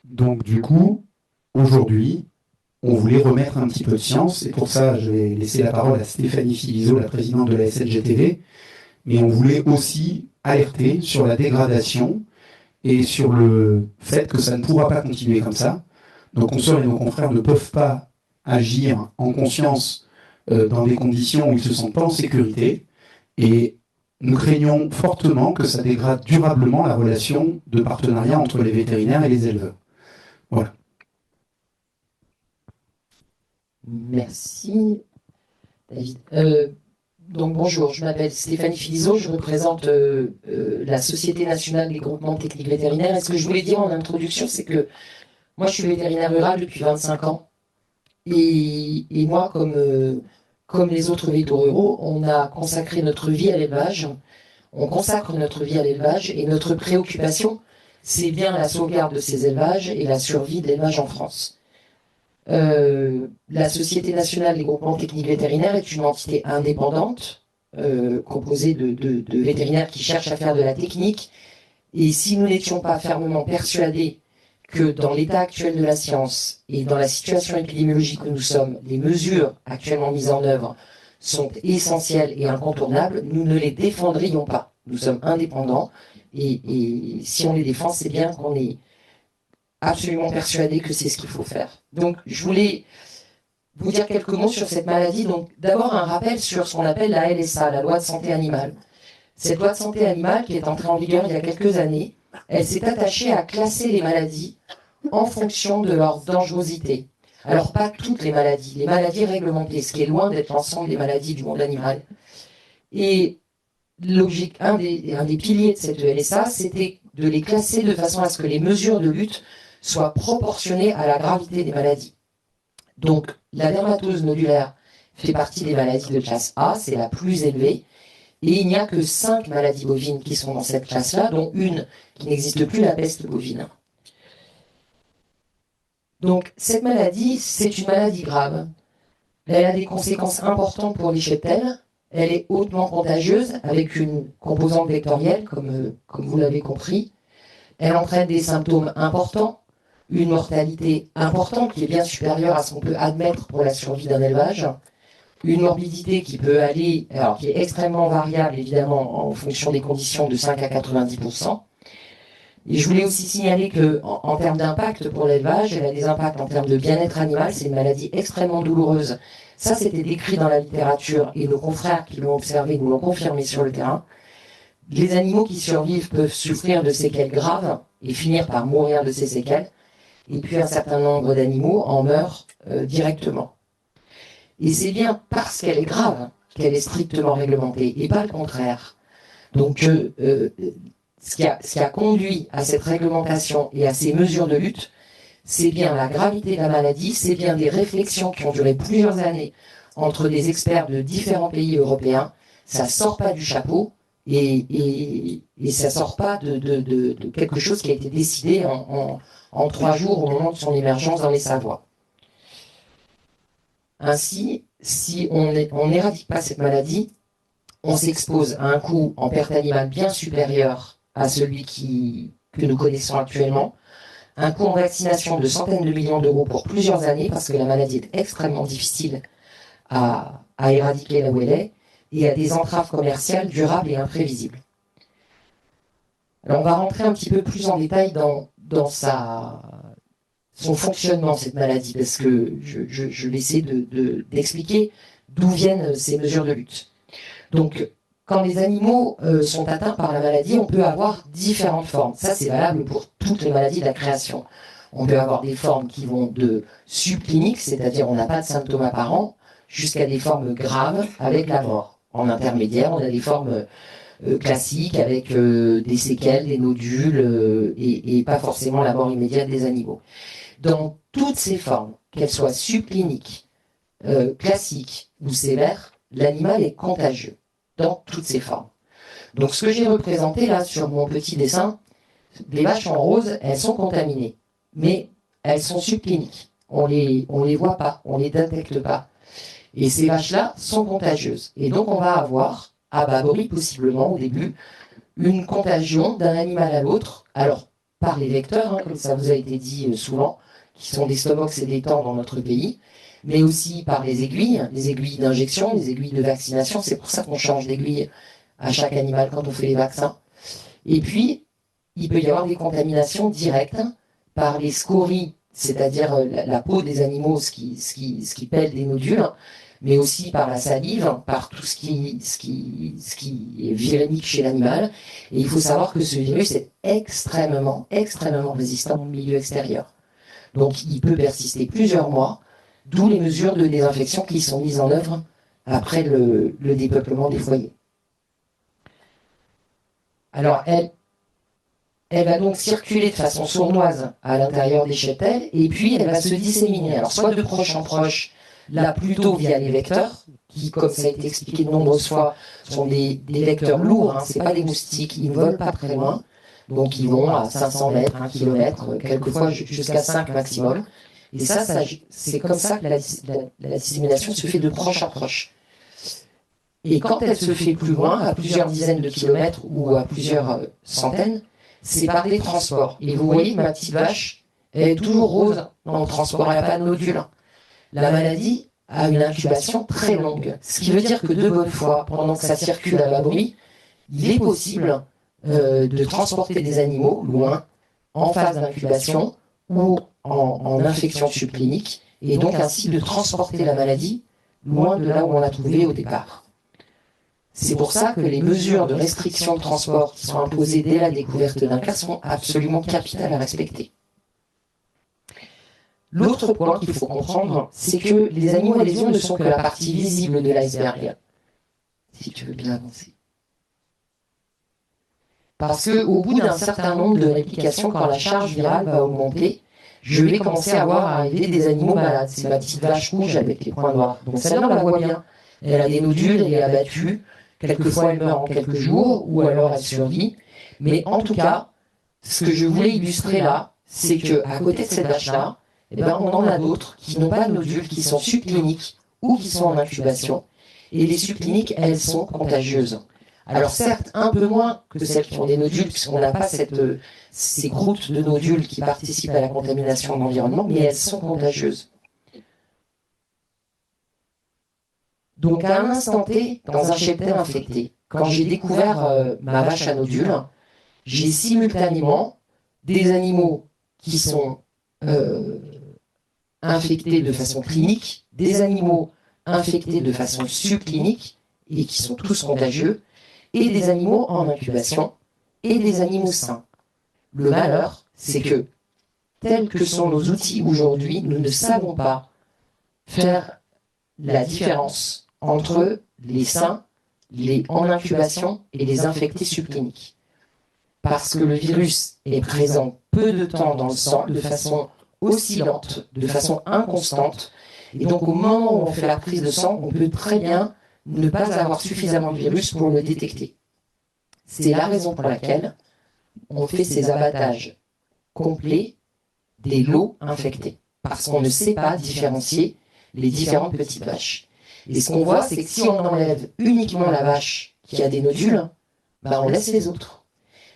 Donc du coup, aujourd'hui, on voulait remettre un petit peu de science, et pour ça, je vais laisser la parole à Stéphanie Philiseau, la présidente de la SNGTV, mais on voulait aussi alerter sur la dégradation et sur le fait que ça ne pourra pas continuer comme ça. Nos consoeurs et nos confrères ne peuvent pas agir en conscience dans des conditions où ils ne se sentent pas en sécurité, et nous craignons fortement que ça dégrade durablement la relation de partenariat entre les vétérinaires et les éleveurs. Voilà. Merci, David. Donc bonjour, je m'appelle Stéphanie Philiseau, je représente la Société nationale des groupements techniques vétérinaires. Et ce que je voulais dire en introduction, c'est que moi je suis vétérinaire rural depuis 25 ans. Et moi, comme les autres vétos ruraux, on a consacré notre vie à l'élevage. On consacre notre vie à l'élevage et notre préoccupation, c'est bien la sauvegarde de ces élevages et la survie de l'élevage en France. La Société nationale des groupements techniques vétérinaires est une entité indépendante, composée de vétérinaires qui cherchent à faire de la technique. Et si nous n'étions pas fermement persuadés que dans l'état actuel de la science et dans la situation épidémiologique où nous sommes, les mesures actuellement mises en œuvre sont essentielles et incontournables, nous ne les défendrions pas. Nous sommes indépendants et si on les défend, c'est bien qu'on est absolument persuadé que c'est ce qu'il faut faire. Donc, je voulais vous dire quelques mots sur cette maladie. Donc, d'abord, un rappel sur ce qu'on appelle la LSA, la loi de santé animale. Cette loi de santé animale, qui est entrée en vigueur il y a quelques années, elle s'est attachée à classer les maladies en fonction de leur dangerosité. Alors, pas toutes les maladies réglementées, ce qui est loin d'être l'ensemble des maladies du monde animal. Et un des piliers de cette LSA, c'était de les classer de façon à ce que les mesures de lutte soient proportionnées à la gravité des maladies. Donc, la dermatose nodulaire fait partie des maladies de classe A, c'est la plus élevée, et il n'y a que 5 maladies bovines qui sont dans cette classe-là, dont une qui n'existe plus, la peste bovine. Donc, cette maladie, c'est une maladie grave. Elle a des conséquences importantes pour les cheptels. Elle est hautement contagieuse, avec une composante vectorielle, comme vous l'avez compris. Elle entraîne des symptômes importants, une mortalité importante qui est bien supérieure à ce qu'on peut admettre pour la survie d'un élevage, une morbidité qui peut aller, alors qui est extrêmement variable évidemment en fonction des conditions, de 5 à 90%. Et je voulais aussi signaler que, en termes d'impact pour l'élevage, elle a des impacts en termes de bien-être animal. C'est une maladie extrêmement douloureuse. Ça, c'était décrit dans la littérature et nos confrères qui l'ont observé nous l'ont confirmé sur le terrain. Les animaux qui survivent peuvent souffrir de séquelles graves et finir par mourir de ces séquelles. Et puis un certain nombre d'animaux en meurent directement. Et c'est bien parce qu'elle est grave qu'elle est strictement réglementée et pas le contraire. Donc, ce qui a conduit à cette réglementation et à ces mesures de lutte, c'est bien la gravité de la maladie, c'est bien des réflexions qui ont duré plusieurs années entre des experts de différents pays européens. Ça sort pas du chapeau et ça sort pas de quelque chose qui a été décidé en 3 jours au moment de son émergence dans les Savoies. Ainsi, si on n'éradique pas cette maladie, on s'expose à un coût en perte animale bien supérieur à celui que nous connaissons actuellement, un coût en vaccination de centaines de millions d'euros pour plusieurs années, parce que la maladie est extrêmement difficile à éradiquer là où elle est, et à des entraves commerciales durables et imprévisibles. Alors on va rentrer un petit peu plus en détail dans son fonctionnement, cette maladie, parce que je vais essayer d'expliquer d'où viennent ces mesures de lutte. Donc, quand les animaux sont atteints par la maladie, on peut avoir différentes formes. Ça, c'est valable pour toutes les maladies de la création. On peut avoir des formes qui vont de subcliniques, c'est-à-dire on n'a pas de symptômes apparents, jusqu'à des formes graves avec la mort. En intermédiaire, on a des formes classiques avec des séquelles, des nodules et pas forcément la mort immédiate des animaux. Dans toutes ces formes, qu'elles soient subcliniques, classiques ou sévères, l'animal est contagieux dans toutes ses formes. Donc ce que j'ai représenté là sur mon petit dessin, les vaches en rose, elles sont contaminées, mais elles sont subcliniques. On les voit pas, on les détecte pas. Et ces vaches-là sont contagieuses. Et donc on va avoir, à bas bruit possiblement au début, une contagion d'un animal à l'autre. Alors, par les vecteurs, comme ça vous a été dit souvent, qui sont des stomox et des tans dans notre pays, mais aussi par les aiguilles d'injection, les aiguilles de vaccination. C'est pour ça qu'on change d'aiguille à chaque animal quand on fait les vaccins. Et puis, il peut y avoir des contaminations directes par les scories, c'est-à-dire la peau des animaux, ce qui pèle des nodules, mais aussi par la salive, par tout ce qui est virémique chez l'animal. Et il faut savoir que ce virus est extrêmement résistant au milieu extérieur. Donc il peut persister plusieurs mois, d'où les mesures de désinfection qui sont mises en œuvre après le dépeuplement des foyers. Alors elle va donc circuler de façon sournoise à l'intérieur des cheptels, et puis elle va se disséminer. Alors soit de proche en proche, là plutôt via les vecteurs, qui, comme ça a été expliqué de nombreuses fois, sont des vecteurs lourds, c'est pas des moustiques, ils ne volent pas très loin, donc ils vont à 500 mètres, 1 km, quelquefois jusqu'à 5 maximum. Et ça c'est comme ça que la dissémination se fait de proche en proche. Et quand elle se fait plus loin, à plusieurs dizaines de kilomètres ou à plusieurs centaines, c'est par des transports. Et vous voyez, ma petite vache, elle est toujours rose dans le transport, elle n'a pas de nodule. La maladie a une incubation très longue. Ce qui veut dire que de bonne foi, pendant que ça circule à bas bruit, il est possible de transporter des animaux loin, en phase d'incubation ou en infection subclinique, et donc ainsi de transporter la maladie loin de là où on l'a trouvée au départ. C'est pour ça que les mesures de restriction de transport qui sont imposées dès la découverte d'un cas sont absolument capitales à respecter. L'autre point qu'il faut comprendre, c'est que les animaux à lésion ne sont que la partie visible de l'iceberg. Si tu veux bien avancer. Parce qu'au bout d'un certain nombre de réplications, quand la charge virale va augmenter, je vais commencer à voir arriver des animaux malades. C'est ma petite vache rouge avec les points noirs. Donc celle-là, on la voit bien. Elle a des nodules, elle est abattue. Quelquefois, elle meurt en quelques jours, ou alors elle survit. Mais en tout cas, ce que je voulais illustrer là, c'est qu'à côté de cette vache-là, on en a d'autres qui n'ont pas de nodules, qui sont subcliniques ou qui sont en incubation. Et les subcliniques, elles sont contagieuses. Alors certes, un peu moins que celles qui ont des nodules, puisqu'on n'a pas ces croûtes de nodules qui participent à la contamination de l'environnement, mais elles sont contagieuses. Donc à un instant T, dans un cheptel infecté, quand j'ai découvert ma vache à nodules, j'ai simultanément des animaux qui sont infectés de façon clinique, des animaux infectés de façon subclinique, et qui sont tous contagieux, et des animaux en incubation, et des animaux sains. Le malheur, c'est que, tels que sont nos outils aujourd'hui, nous ne savons pas faire la différence entre les sains, les en incubation et les infectés subcliniques. Parce que le virus est présent peu de temps dans le sang, de façon oscillante, de façon inconstante, et donc au moment où on fait la prise de sang, on peut très bien ne pas avoir suffisamment de virus pour le détecter. C'est la raison pour laquelle on fait ces abattages complets des lots infectés, parce qu'on ne sait pas différencier les différentes petites vaches. Et ce qu'on voit, c'est que si on enlève uniquement la vache qui a des nodules, on laisse les autres.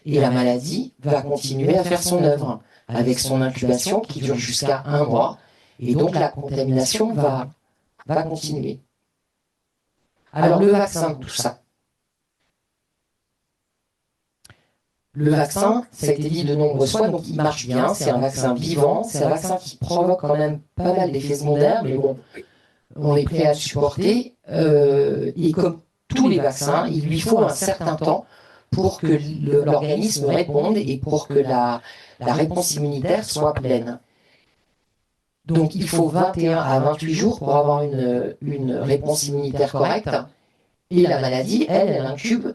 Et la maladie va continuer à faire son œuvre, avec son incubation qui dure jusqu'à 1 mois, et donc la contamination va continuer. Alors le vaccin, tout ça. Le vaccin, ça a été dit de nombreuses fois, donc il marche bien, c'est un vaccin vivant, c'est un vaccin qui provoque quand même pas mal d'effets secondaires, mais bon, on est prêt à le supporter. Et comme tous les vaccins, il lui faut un certain temps pour que l'organisme réponde et pour que la réponse immunitaire soit pleine. Donc il faut 21 à 28 jours pour avoir une réponse immunitaire correcte. Et la maladie, elle incube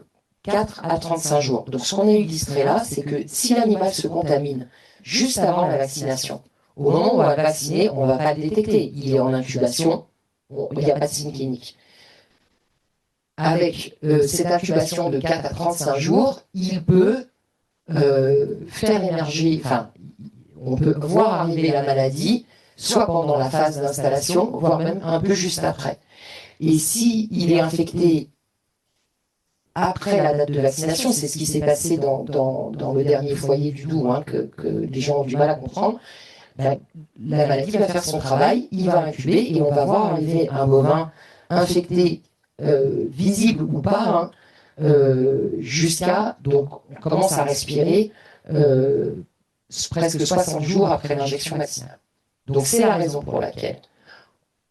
4 à 35 jours. Donc ce qu'on a illustré là, c'est que si l'animal se contamine juste avant la vaccination, au moment où on va le vacciner, on ne va pas le détecter. Il est en incubation, il n'y a pas de signe clinique. Avec cette incubation de 4 à 35 jours, il peut faire émerger, on peut voir arriver la maladie, soit pendant la phase d'installation, voire même un peu juste après. Et s'il est infecté après la date de vaccination, c'est ce qui s'est passé dans le dernier foyer du Doubs, hein, que les gens ont du mal à comprendre. Ben, la maladie va faire son travail, il va incuber et on va voir arriver un bovin infecté, visible ou pas, hein, jusqu'à, donc on commence à respirer presque 60 jours après l'injection vaccinale. Donc c'est la raison pour laquelle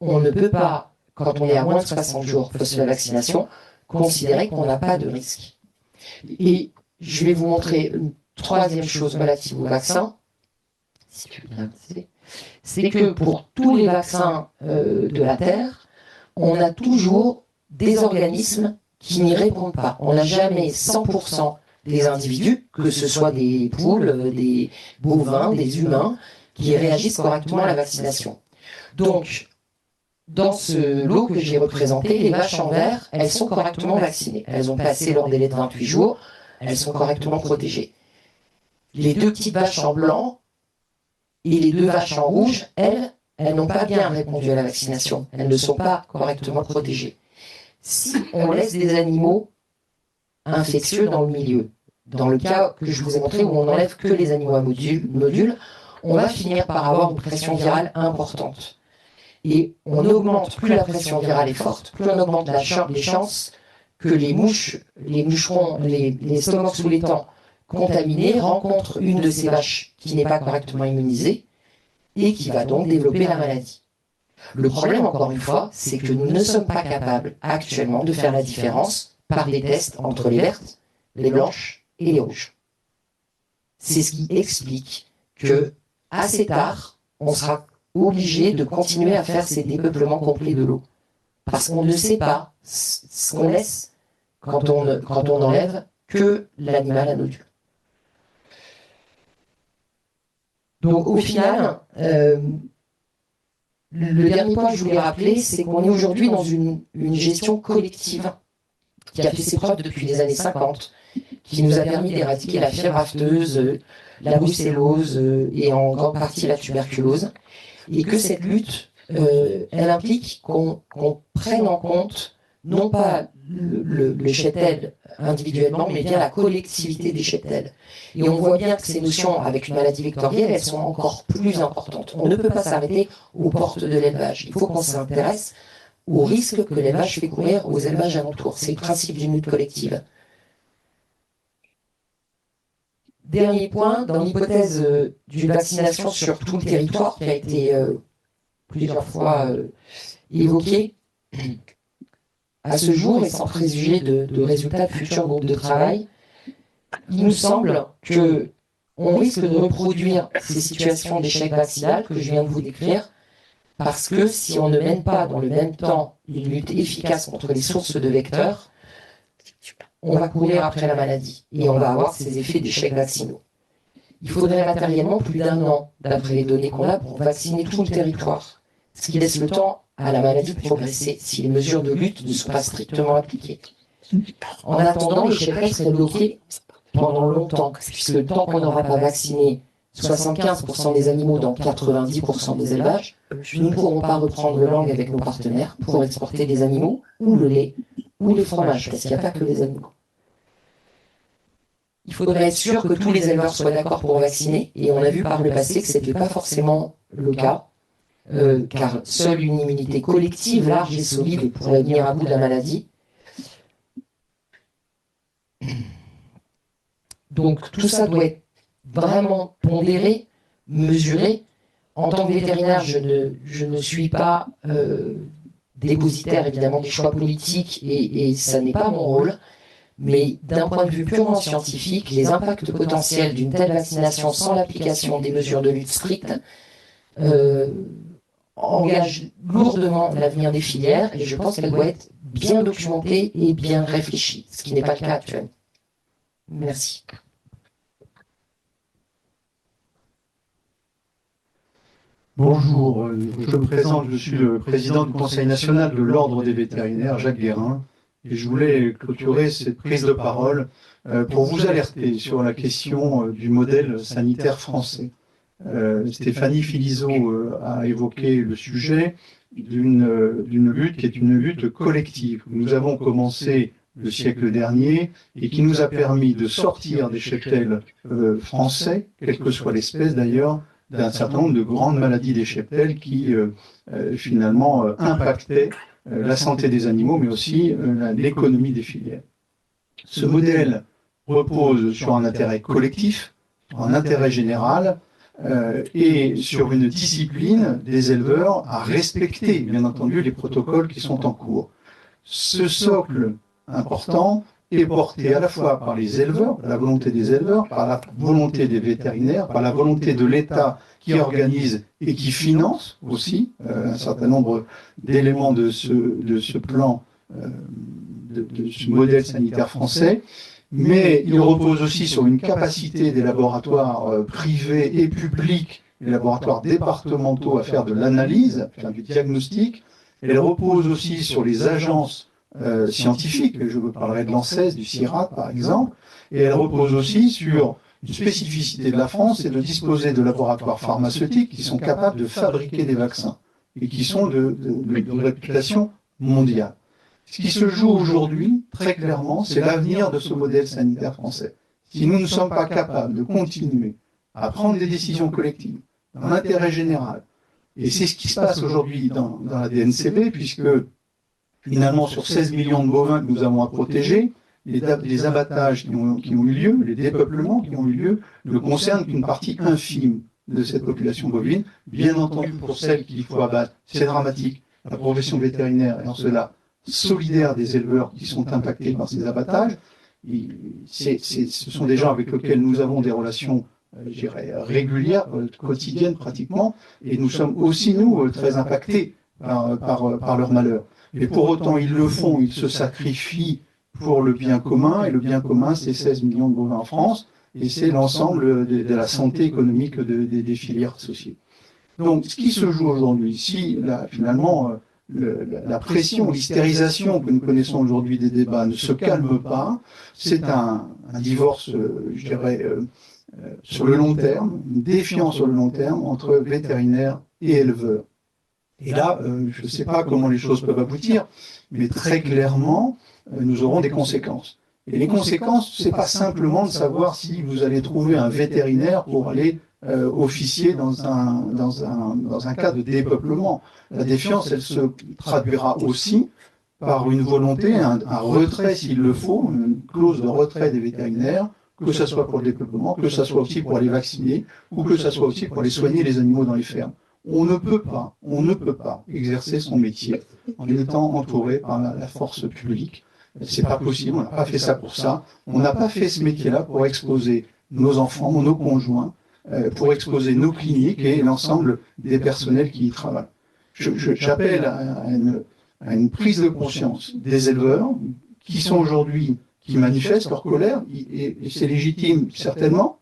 on ne peut pas, quand on est à moins de 60 jours post la vaccination, considérer qu'on n'a pas de risque. Et je vais vous montrer une troisième chose relative au vaccin. C'est que pour tous les vaccins de la Terre, on a toujours des organismes qui n'y répondent pas. On n'a jamais 100% des individus, que ce soit des poules, des bovins, des humains, qui réagissent correctement à la vaccination. Donc, dans ce lot que j'ai représenté, les vaches en vert, elles sont correctement vaccinées. Elles ont passé leur délai de 28 jours, elles sont correctement protégées. Les deux petites vaches en blanc et les deux vaches en rouge, elles n'ont pas bien répondu à la vaccination. Elles ne sont pas correctement protégées. Si on laisse des animaux infectieux dans le milieu, dans le cas que je vous ai montré où on n'enlève que les animaux à modules, on va finir par avoir une pression virale importante. Et on augmente, plus la pression virale est forte, plus on augmente les chances que les moucherons, les stomoxolétans contaminés rencontrent une de ces vaches qui n'est pas correctement immunisée et qui va donc développer la maladie. Le problème, encore une fois, c'est que nous ne sommes pas capables actuellement de faire la différence par des tests entre les vertes, les blanches et les rouges. C'est ce qui explique que, assez tard, on sera obligé de continuer à faire ces dépeuplements complets de l'eau. Parce qu'on ne sait pas ce qu'on laisse quand on n'enlève que l'animal à nodule. Donc au final, le dernier point que je voulais rappeler, c'est qu'on est aujourd'hui dans une gestion collective qui a fait ses preuves depuis les années 50, qui nous a permis d'éradiquer la fièvre afteuse, la brucellose et en grande partie la tuberculose. Et que cette lutte, elle implique qu'on prenne en compte non pas le cheptel individuellement, mais bien la collectivité des cheptels. Et on voit bien que ces notions, avec une maladie vectorielle, elles sont encore plus importantes. On ne peut pas s'arrêter aux portes de l'élevage. Il faut qu'on s'intéresse aux risques que l'élevage fait courir aux élevages alentours. C'est le principe d'une lutte collective. Dernier point, dans l'hypothèse d'une vaccination sur tout le territoire qui a été plusieurs fois évoquée, à ce jour, et sans préjuger de résultats de futurs groupes de travail, il nous semble qu'on risque de reproduire ces situations d'échec vaccinal que je viens de vous décrire, parce que si on ne mène pas dans le même temps une lutte efficace contre les sources de vecteurs, on va courir après la maladie et on va avoir ces effets d'échecs vaccinaux. Il faudrait matériellement plus d'1 an, d'après les données qu'on a, pour vacciner tout le territoire, ce qui laisse le temps à la maladie de progresser si les mesures de lutte ne sont pas strictement appliquées. En attendant, les cheptels seraient bloqués pendant longtemps, puisque le temps qu'on n'aura pas vacciné 75% des animaux dans 90% des élevages, nous ne pourrons pas reprendre le langue avec nos partenaires pour exporter des animaux, ou le lait, ou les fromages, parce qu'il n'y a pas que les animaux. Il faudrait être sûr que tous les éleveurs soient d'accord pour vacciner, et on a vu par le passé que ce n'était pas forcément le cas, car seule une immunité collective, large et solide pourrait venir à bout de la maladie. Donc tout ça doit être vraiment pondéré, mesuré. En tant que vétérinaire, je ne suis pas dépositaire évidemment des choix politiques et ça n'est pas mon rôle. Mais d'un point de vue purement scientifique, les impacts potentiels d'une telle vaccination sans l'application des mesures de lutte strictes engagent lourdement l'avenir des filières et je pense qu'elle doit être bien documentée et bien réfléchie, ce qui n'est pas le cas actuellement. Merci. Bonjour, je me présente, je suis le président du Conseil national de l'Ordre des vétérinaires, Jacques Guérin, et je voulais clôturer cette prise de parole pour vous alerter sur la question du modèle sanitaire français. Stéphanie Philizot a évoqué le sujet d'une lutte qui est une lutte collective. Nous avons commencé le siècle dernier et qui nous a permis de sortir des cheptels français, quelle que soit l'espèce d'ailleurs, d'un certain nombre de grandes maladies des cheptels qui finalement impactaient la santé des animaux, mais aussi l'économie des filières. Ce modèle repose sur un intérêt collectif, sur un intérêt général, et sur une discipline des éleveurs à respecter, bien entendu, les protocoles qui sont en cours. Ce socle important est porté à la fois par les éleveurs, par la volonté des éleveurs, par la volonté des vétérinaires, par la volonté de l'État qui organise et qui finance aussi un certain nombre d'éléments de ce plan, de ce modèle sanitaire français. Mais il repose aussi sur une capacité des laboratoires privés et publics, les laboratoires départementaux à faire de l'analyse, à faire du diagnostic. Elle repose aussi sur les agences scientifiques, je vous parlerai de l'ANSES, du CIRAD par exemple, et elle repose aussi sur une spécificité de la France, c'est de disposer de laboratoires pharmaceutiques qui sont capables de fabriquer des vaccins et qui sont de réputation mondiale. Ce qui se joue aujourd'hui, très clairement, c'est l'avenir de ce modèle sanitaire français. Si nous ne sommes pas capables de continuer à prendre des décisions collectives dans l'intérêt général, et c'est ce qui se passe aujourd'hui dans la DNCP, puisque finalement, sur 16 millions de bovins que nous avons à protéger, les abattages qui ont eu lieu, les dépeuplements qui ont eu lieu, ne concernent qu'une partie infime de cette population bovine. Bien entendu, pour celles qu'il faut abattre, c'est dramatique. La profession vétérinaire est en cela solidaire des éleveurs qui sont impactés par ces abattages. Ce sont des gens avec lesquels nous avons des relations, je dirais, régulières, quotidiennes pratiquement, et nous sommes aussi, nous, très impactés par leur malheur. Mais pour autant, ils le font, ils se sacrifient pour le bien commun, et le bien commun, c'est 16 millions de bovins en France, et c'est l'ensemble de la santé économique des filières associées. Donc, ce qui se joue aujourd'hui, si finalement la pression, l'hystérisation que nous connaissons aujourd'hui des débats ne se calme pas, c'est un divorce, je dirais, sur le long terme, une défiance sur le long terme entre vétérinaires et éleveurs. Et là, je ne sais pas comment les choses peuvent aboutir, mais très clairement, nous aurons des conséquences. Et les conséquences, c'est pas simplement de savoir si vous allez trouver un vétérinaire pour aller officier dans un cas de dépeuplement. La défiance, elle se traduira aussi par une volonté, un retrait s'il le faut, une clause de retrait des vétérinaires, que ce soit pour le dépeuplement, que ce soit aussi pour les vacciner, ou que ce soit aussi pour les soigner les animaux dans les fermes. On ne peut pas exercer son métier en étant entouré par la force publique. C'est pas possible, on n'a pas fait ça pour ça. On n'a pas fait ce métier-là pour exposer nos enfants, nos conjoints, pour exposer nos cliniques et l'ensemble des personnels qui y travaillent. J'appelle à une prise de conscience des éleveurs qui sont aujourd'hui, qui manifestent leur colère, et c'est légitime certainement,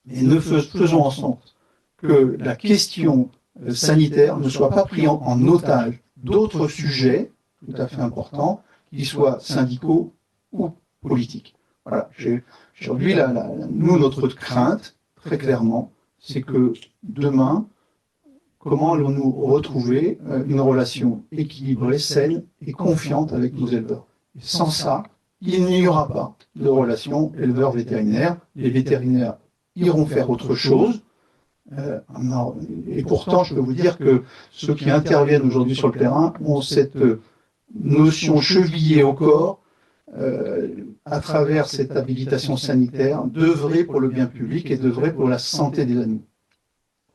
mais faisons en sorte que la question sanitaire ne soit pas prise en otage d'autres sujets tout à fait importants, qu'ils soient syndicaux ou politiques. Voilà. Aujourd'hui, nous, notre crainte, très clairement, c'est que demain, comment allons-nous retrouver une relation équilibrée, saine et confiante avec nos éleveurs? Et sans ça, il n'y aura pas de relation éleveur-vétérinaire. Les vétérinaires iront faire autre chose. Et pourtant, je peux vous dire que ceux qui interviennent aujourd'hui sur le terrain ont cette notion chevillée au corps, à travers cette habilitation sanitaire, d'œuvrer pour le bien public et d'œuvrer pour la santé des animaux.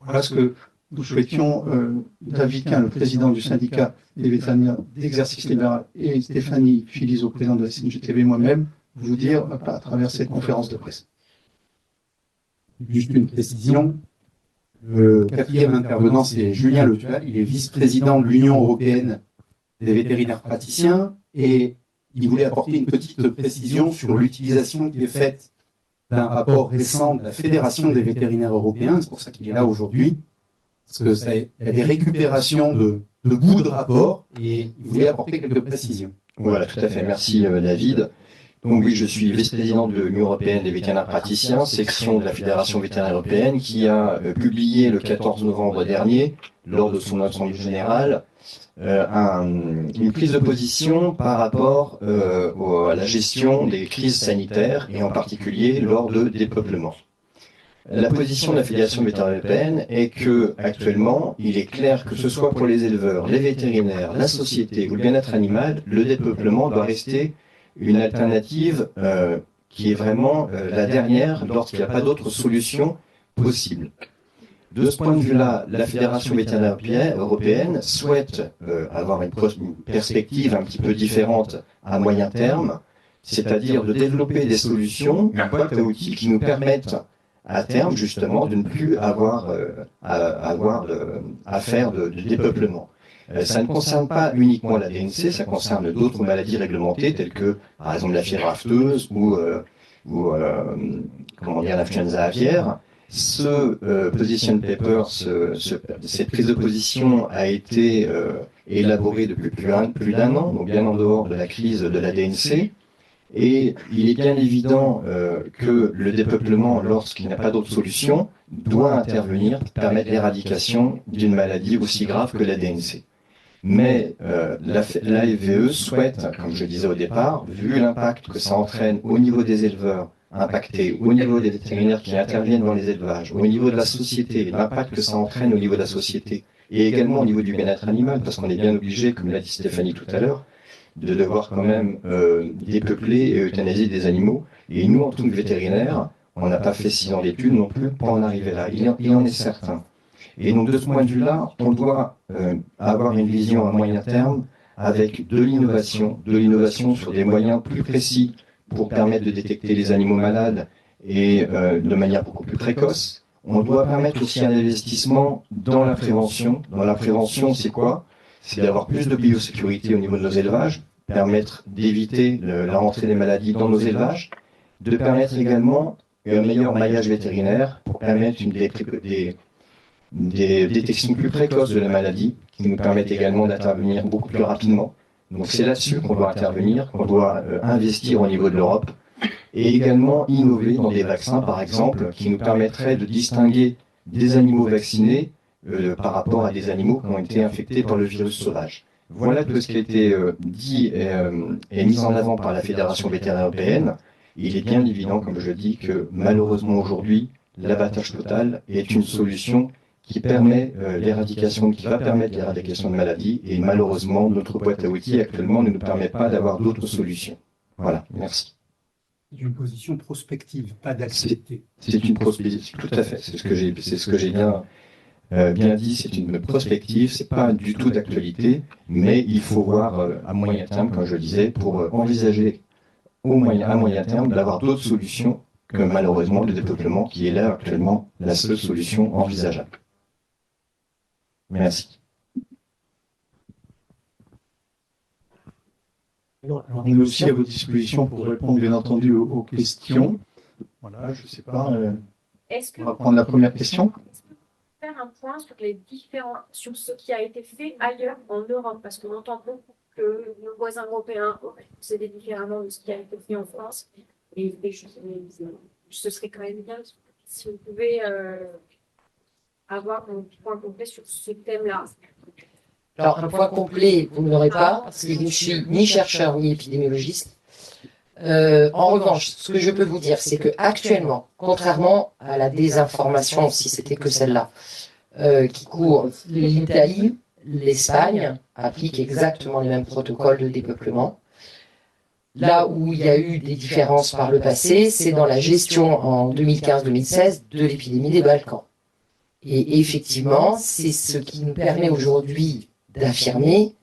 Voilà ce que nous souhaitions, David Quin, le président du syndicat des vétérinaires d'exercice libéral, et Stéphanie Philiseau, président de la CNGTV, moi-même, vous dire à travers cette conférence de presse. Juste une précision. Le quatrième intervenant, c'est Julien Letual. Il est vice-président de l'Union européenne des vétérinaires praticiens et il voulait apporter une petite précision sur l'utilisation qui est faite d'un rapport récent de la Fédération des vétérinaires européens. C'est pour ça qu'il est là aujourd'hui. Parce que il y a des récupérations de bouts de rapport et il voulait apporter quelques précisions. Voilà, tout à fait. Merci David. Donc oui, je suis vice-président de l'Union européenne des vétérinaires praticiens, section de la Fédération vétérinaire européenne, qui a publié le 14 novembre dernier, lors de son assemblée générale, une prise de position par rapport à la gestion des crises sanitaires, et en particulier lors de dépeuplement. La position de la Fédération vétérinaire européenne est que, actuellement, il est clair que ce soit pour les éleveurs, les vétérinaires, la société ou le bien-être animal, le dépeuplement doit rester une alternative qui est vraiment la dernière lorsqu'il n'y a pas d'autre solution possible. De ce point de vue-là, la Fédération vétérinaire européenne souhaite avoir une perspective un petit peu différente à moyen terme, c'est-à-dire de développer des solutions, une boîte à outils qui nous permettent à terme, justement, de ne plus avoir à faire de dépeuplement. Ça ne concerne pas uniquement la DNC, ça concerne d'autres maladies réglementées, telles que, par exemple, la fièvre afteuse ou l'influenza aviaire. Ce position paper, cette prise de position a été élaborée depuis plus d'un an, donc bien en dehors de la crise de la DNC. Et il est bien évident que le dépeuplement, lorsqu'il n'y a pas d'autre solution, doit intervenir pour permettre l'éradication d'une maladie aussi grave que la DNC. Mais l'AFVE souhaite, comme je disais au départ, vu l'impact que ça entraîne au niveau des éleveurs impactés, au niveau des vétérinaires qui interviennent dans les élevages, au niveau de la société, l'impact que ça entraîne au niveau de la société, et également au niveau du bien-être animal, parce qu'on est bien obligé, comme l'a dit Stéphanie tout à l'heure, de devoir quand même dépeupler et euthanasier des animaux. Et nous, en tant que vétérinaires, on n'a pas fait 6 ans d'études non plus pour en arriver là. Il en est certain. Et donc, de ce point de vue-là, on doit avoir une vision à moyen terme avec de l'innovation sur des moyens plus précis pour permettre de détecter les animaux malades et de manière beaucoup plus précoce. On doit permettre aussi un investissement dans la prévention. Dans la prévention, c'est quoi? C'est d'avoir plus de biosécurité au niveau de nos élevages, permettre d'éviter la rentrée des maladies dans nos élevages, de permettre également un meilleur maillage vétérinaire pour permettre des détections plus précoces de la maladie, qui nous permettent également d'intervenir beaucoup plus rapidement. Donc c'est là-dessus qu'on doit intervenir, qu'on doit investir au niveau de l'Europe, et également innover dans des vaccins, par exemple, qui nous permettraient de distinguer des animaux vaccinés par rapport à des animaux qui ont été infectés par le virus sauvage. Voilà tout ce qui a été dit et mis en avant par la Fédération vétérinaire européenne. Il est bien évident, comme je dis, que malheureusement aujourd'hui, l'abattage total est une solution qui permet l'éradication, qui va permettre l'éradication de maladies, et malheureusement, notre boîte à outils actuellement ne nous permet pas d'avoir d'autres solutions. Voilà, merci. C'est une position prospective, pas d'activité. C'est une prospective, tout à fait. C'est ce que j'ai bien dit, c'est une prospective, c'est pas du tout d'actualité, mais il faut voir à moyen terme, comme je le disais, pour envisager à moyen terme d'avoir d'autres solutions que malheureusement le dépeuplement, qui est là actuellement la seule solution envisageable. Merci. Alors, on est aussi à votre disposition pour répondre, bien entendu, aux questions. Voilà, je ne sais pas. On va prendre la première question. Faire un point sur ce qui a été fait ailleurs en Europe, parce qu'on entend beaucoup que nos voisins européens ont procédé différemment de ce qui a été fait en France. Et ce serait quand même bien si vous pouvez avoir un point complet sur ce thème-là. Alors, un point complet, vous ne l'aurez pas, parce que je ne suis ni chercheur ni épidémiologiste. En revanche, ce que je peux vous dire, c'est que actuellement, contrairement à la désinformation, si c'était que celle-là, qui court, l'Italie, l'Espagne appliquent exactement les mêmes protocoles de dépeuplement. Là où il y a eu des différences par le passé, c'est dans la gestion en 2015-2016 de l'épidémie des Balkans. Et effectivement, c'est ce qui nous permet aujourd'hui d'affirmer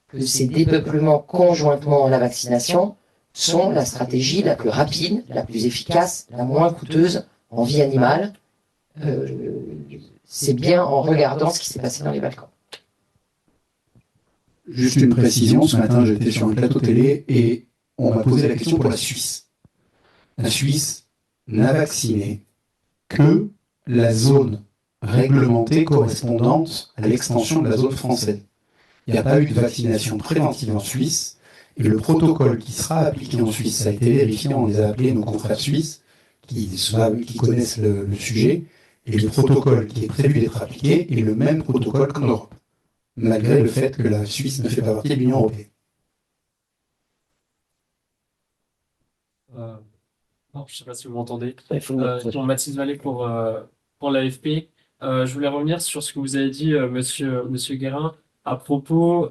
que ces dépeuplements conjointement à la vaccination sont la stratégie la plus rapide, la plus efficace, la moins coûteuse en vie animale. C'est bien en regardant ce qui s'est passé dans les Balkans. Juste une précision, ce matin j'étais sur un plateau télé et on m'a posé la question pour la Suisse. La Suisse n'a vacciné que la zone réglementée correspondante à l'extension de la zone française. Il n'y a pas eu de vaccination préventive en Suisse Et le protocole qui sera appliqué en Suisse, ça a été vérifié, on les a appelés nos confrères suisses, qui connaissent le sujet, et le protocole qui est prévu d'être appliqué est le même protocole qu'en Europe, malgré le fait que la Suisse ne fait pas partie de l'Union européenne. Non, je ne sais pas si vous m'entendez. Jean-Baptiste Vallée pour l'AFP. Je voulais revenir sur ce que vous avez dit, monsieur Guérin, à propos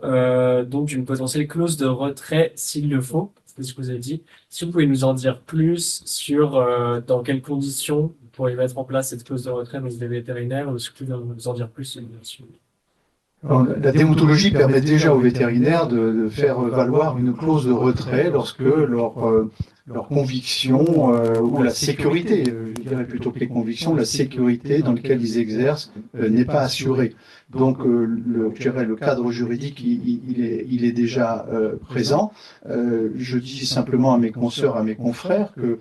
donc d'une potentielle clause de retrait s'il le faut. C'est ce que vous avez dit. Si vous pouvez nous en dire plus sur dans quelles conditions vous pourriez mettre en place cette clause de retrait donc des vétérinaires, est-ce que vous pouvez nous en dire plus là-dessus? Alors, la déontologie permet déjà aux vétérinaires de faire valoir une clause de retrait lorsque leur conviction ou la sécurité, je dirais plutôt que les convictions, la sécurité dans laquelle ils exercent n'est pas assurée. Donc, je dirais, le cadre juridique, il est déjà présent. Je dis simplement à mes consoeurs, à mes confrères, que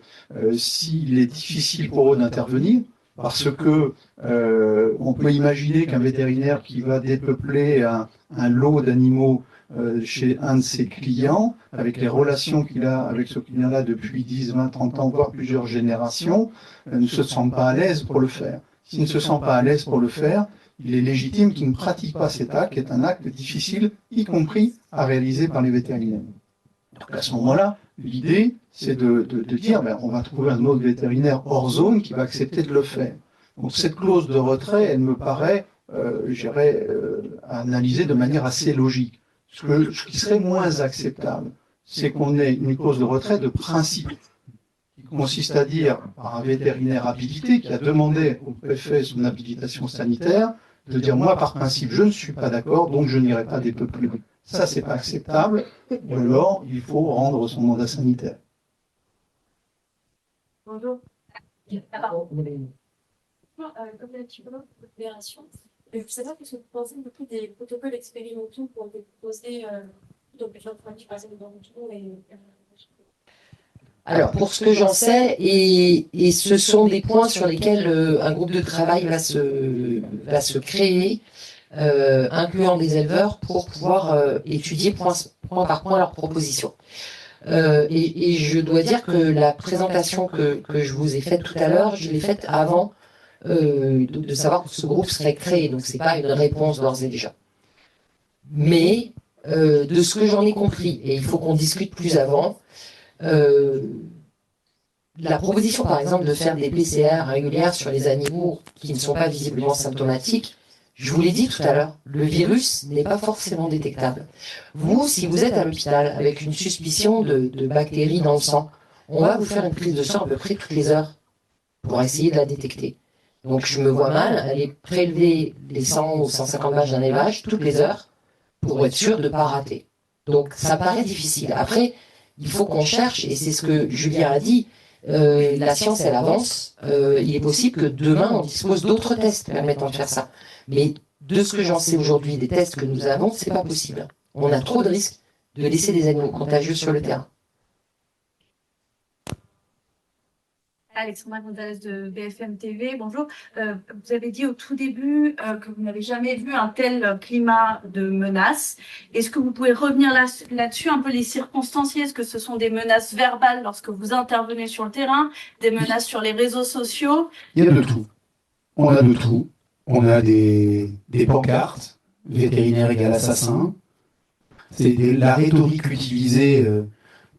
s'il est difficile pour eux d'intervenir, parce que on peut imaginer qu'un vétérinaire qui va dépeupler un lot d'animaux chez un de ses clients, avec les relations qu'il a avec ce client-là depuis 10, 20, 30 ans, voire plusieurs générations, ne se sent pas à l'aise pour le faire. S'il ne se sent pas à l'aise pour le faire, il est légitime qu'il ne pratique pas cet acte, qui est un acte difficile, y compris à réaliser par les vétérinaires. Donc à ce moment-là, l'idée, c'est de dire, on va trouver un autre vétérinaire hors zone qui va accepter de le faire. Donc cette clause de retrait, elle me paraît, analysée de manière assez logique. Ce qui serait moins acceptable, c'est qu'on ait une clause de retrait de principe, qui consiste à dire, par un vétérinaire habilité qui a demandé au préfet son habilitation sanitaire, de dire, moi, par principe, je ne suis pas d'accord, donc je n'irai pas dépeupler. Ça, c'est pas acceptable, ou alors, il faut rendre son mandat sanitaire. Bonjour. Comme la psychologue de fédération, je veux savoir ce que vous pensez beaucoup des protocoles expérimentaux qui ont été proposés dans plusieurs fois, par exemple dans le tour et Alors, pour ce que j'en sais, et ce sont des points sur lesquels un groupe de travail va se créer, incluant des éleveurs, pour pouvoir étudier point par point leurs propositions. Et je dois dire que la présentation que je vous ai faite tout à l'heure, je l'ai faite avant de savoir que ce groupe serait créé, donc c'est pas une réponse d'ores et déjà. Mais de ce que j'en ai compris, et il faut qu'on discute plus avant, la proposition par exemple de faire des PCR régulières sur les animaux qui ne sont pas visiblement symptomatiques, je vous l'ai dit tout à l'heure, le virus n'est pas forcément détectable. Vous, si vous êtes à l'hôpital avec une suspicion de bactéries dans le sang, on va vous faire une prise de sang à peu près toutes les heures pour essayer de la détecter. Donc je me vois mal aller prélever les 100 ou 150 vaches d'un élevage toutes les heures pour être sûr de ne pas rater. Donc ça paraît difficile. Après, il faut qu'on cherche, et c'est ce que Julien a dit, la science elle avance, il est possible que demain on dispose d'autres tests permettant de faire ça. Mais de ce que j'en sais aujourd'hui, des tests que nous avons, c'est pas possible. On a trop de risques de laisser des animaux contagieux sur le terrain. Alexandra Gonzalez de BFM TV, bonjour. Vous avez dit au tout début que vous n'avez jamais vu un tel climat de menaces. Est-ce que vous pouvez revenir là-dessus, un peu les circonstances? Est-ce que ce sont des menaces verbales lorsque vous intervenez sur le terrain, des menaces sur les réseaux sociaux? Il y a de tout. On a de tout. On a des pancartes, vétérinaire égale assassin. C'est la rhétorique utilisée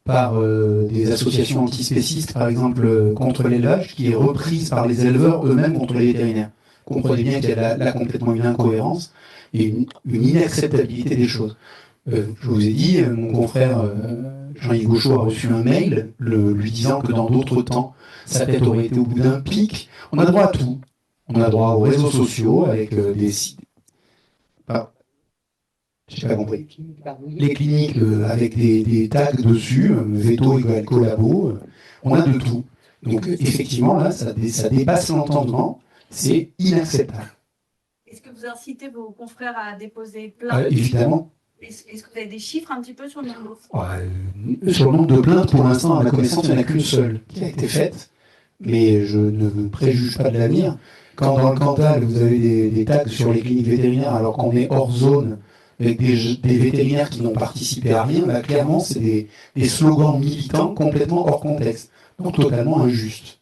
par des associations antispécistes, par exemple contre l'élevage, qui est reprise par les éleveurs eux-mêmes contre les vétérinaires. Comprenez bien qu'il y a là complètement une incohérence et une inacceptabilité des choses. Je vous ai dit, mon confrère Jean-Yves Gauchot a reçu un mail lui disant que dans d'autres temps, sa tête aurait été au bout d'un pic. On a droit à tout. On a droit aux réseaux sociaux avec des sites. J'ai pas compris. Les cliniques avec des tags dessus, veto égale collabo, on a de tout. Donc effectivement, là, ça dépasse l'entendement, c'est inacceptable. Est-ce que vous incitez vos confrères à déposer plainte? Évidemment. Est-ce que vous avez des chiffres un petit peu sur le nombre? Sur le nombre de plaintes, pour l'instant, à ma connaissance, il n'y en a qu'une seule qui a été faite, mais je ne préjuge pas de l'avenir. Quand dans le Cantal, vous avez des tags sur les cliniques vétérinaires alors qu'on est hors zone, avec des vétérinaires qui n'ont participé à rien, bah, clairement, c'est des slogans militants complètement hors contexte, donc totalement injustes.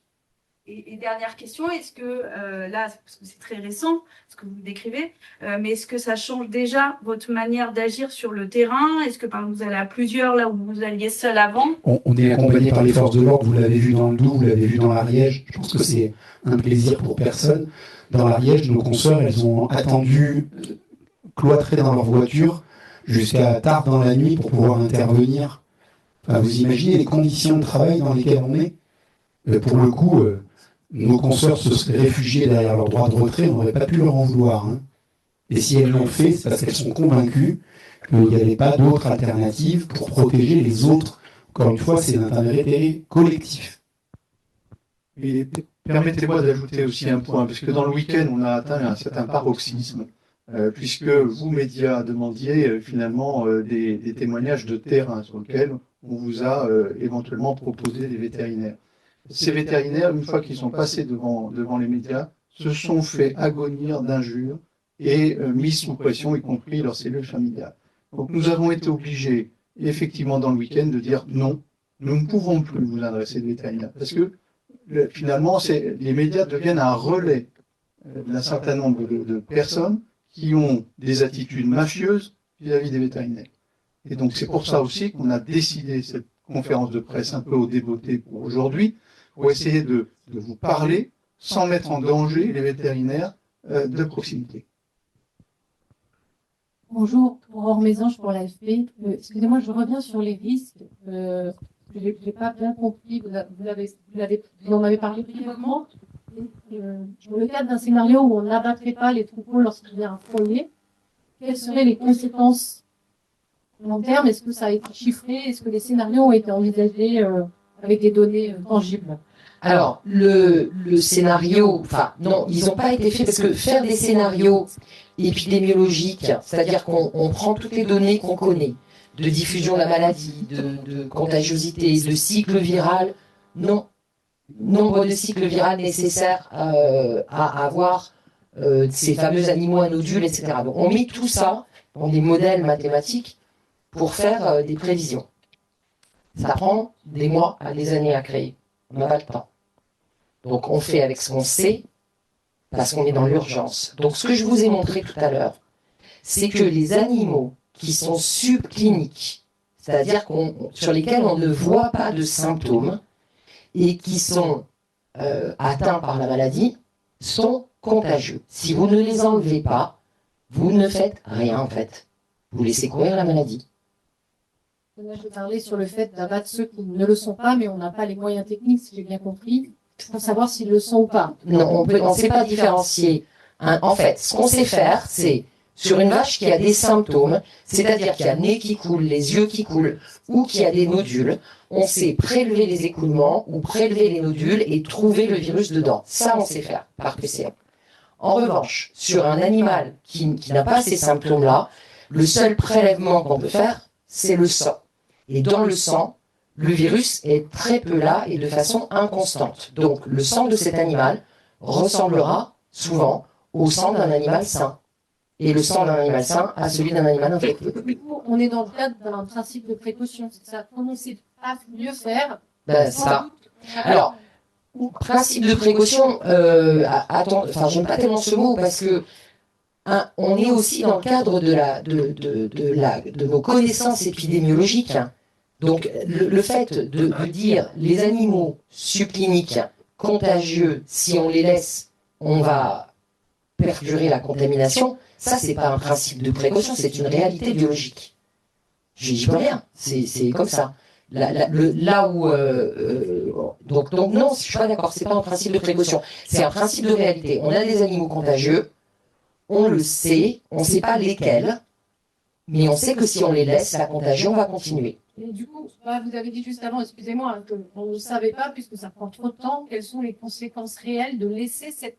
Et dernière question, est-ce que là, parce que c'est très récent, ce que vous décrivez, mais est-ce que ça change déjà votre manière d'agir sur le terrain? Est-ce que par exemple, vous allez à plusieurs là où vous alliez seul avant? On est accompagné par les forces de l'ordre, vous l'avez vu dans le Doubs, vous l'avez vu dans l'Ariège, je pense que c'est un plaisir pour personne. Dans l'Ariège, nos consoeurs, elles ont attendu cloîtrées dans leur voiture jusqu'à tard dans la nuit pour pouvoir intervenir. Enfin, vous imaginez les conditions de travail dans lesquelles on est? Pour le coup, nos consoeurs se seraient réfugiés derrière leur droit de retrait, on n'aurait pas pu leur en vouloir. Hein. Et si elles l'ont fait, c'est parce qu'elles sont convaincues qu'il n'y avait pas d'autre alternative pour protéger les autres. Encore une fois, c'est un intérêt collectif. Et permettez-moi d'ajouter aussi un point, parce que dans le week-end, on a atteint un certain paroxysme, puisque vous, médias, demandiez finalement des témoignages de terrain sur lesquels on vous a éventuellement proposé des vétérinaires. Ces vétérinaires, une fois qu'ils sont passés devant les médias, se sont fait agonir d'injures et mis sous pression, y compris leurs cellules familiales. Donc nous avons été obligés, effectivement, dans le week-end, de dire non, nous ne pouvons plus vous adresser de vétérinaires, parce que finalement, les médias deviennent un relais d'un certain nombre de personnes qui ont des attitudes mafieuses vis-à-vis des vétérinaires. Et donc c'est pour ça aussi qu'on a décidé cette conférence de presse un peu au débeauté pour aujourd'hui, pour essayer de vous parler sans mettre en danger les vétérinaires de proximité. Bonjour, Aurore Mésange pour l'AFP. Excusez-moi, je reviens sur les risques. Je n'ai pas bien compris, vous en avez parlé brièvement. Dans le cadre d'un scénario où on n'abattrait pas les troupeaux lorsqu'il y a un foyer, quelles seraient les conséquences long terme? Est-ce que ça a été chiffré? Est-ce que les scénarios ont été envisagés avec des données tangibles? Alors, le scénario, enfin, non, ils n'ont pas été faits parce que faire des scénarios épidémiologiques, c'est-à-dire qu'on prend toutes les données qu'on connaît, de diffusion de la maladie, de contagiosité, de cycle viral, non. Nombre de cycles viraux nécessaires à avoir ces fameux animaux à nodules, etc. Donc, on met tout ça dans des modèles mathématiques pour faire des prévisions. Ça prend des mois à des années à créer. On n'a pas le temps. Donc on fait avec ce qu'on sait, parce qu'on est dans l'urgence. Donc ce que je vous ai montré tout à l'heure, c'est que les animaux qui sont subcliniques, c'est-à-dire sur lesquels on ne voit pas de symptômes, et qui sont atteints par la maladie, sont contagieux. Si vous ne les enlevez pas, vous ne faites rien en fait. Vous laissez courir la maladie. Je parlais sur le fait d'abattre ceux qui ne le sont pas, mais on n'a pas les moyens techniques, si j'ai bien compris, pour savoir s'ils le sont ou pas. Non, on ne sait pas différencier. En fait, ce qu'on sait faire, c'est sur une vache qui a des symptômes, c'est-à-dire qui a le nez qui coule, les yeux qui coulent, ou qui a des nodules, on sait prélever les écoulements ou prélever les nodules et trouver le virus dedans. Ça, on sait faire par PCR. En revanche, sur un animal qui n'a pas ces symptômes-là, le seul prélèvement qu'on peut faire, c'est le sang. Et dans le sang, le virus est très peu là et de façon inconstante. Donc, le sang de cet animal ressemblera souvent au sang d'un animal sain. Et le sang d'un animal sain à celui d'un animal infecté. On est dans le cadre d'un principe de précaution. C'est ça. Comme on ne sait pas mieux faire. Ben, ça. Alors, principe de précaution, j'aime pas tellement ce mot parce que on est aussi dans le cadre de nos connaissances épidémiologiques. Donc, le fait de dire les animaux subcliniques contagieux, si on les laisse, on va perdurer la contamination. Ça, c'est pas un principe de précaution, c'est une réalité biologique. J'y peux rien, c'est comme ça. Donc non, je suis pas d'accord, c'est pas un principe de précaution, c'est un principe de réalité. On a des animaux contagieux, on le sait, on sait pas lesquels, mais on sait que si on les laisse, la contagion va continuer. Et du coup, vous avez dit juste avant, excusez-moi, qu'on ne savait pas, puisque ça prend trop de temps, quelles sont les conséquences réelles de laisser cette...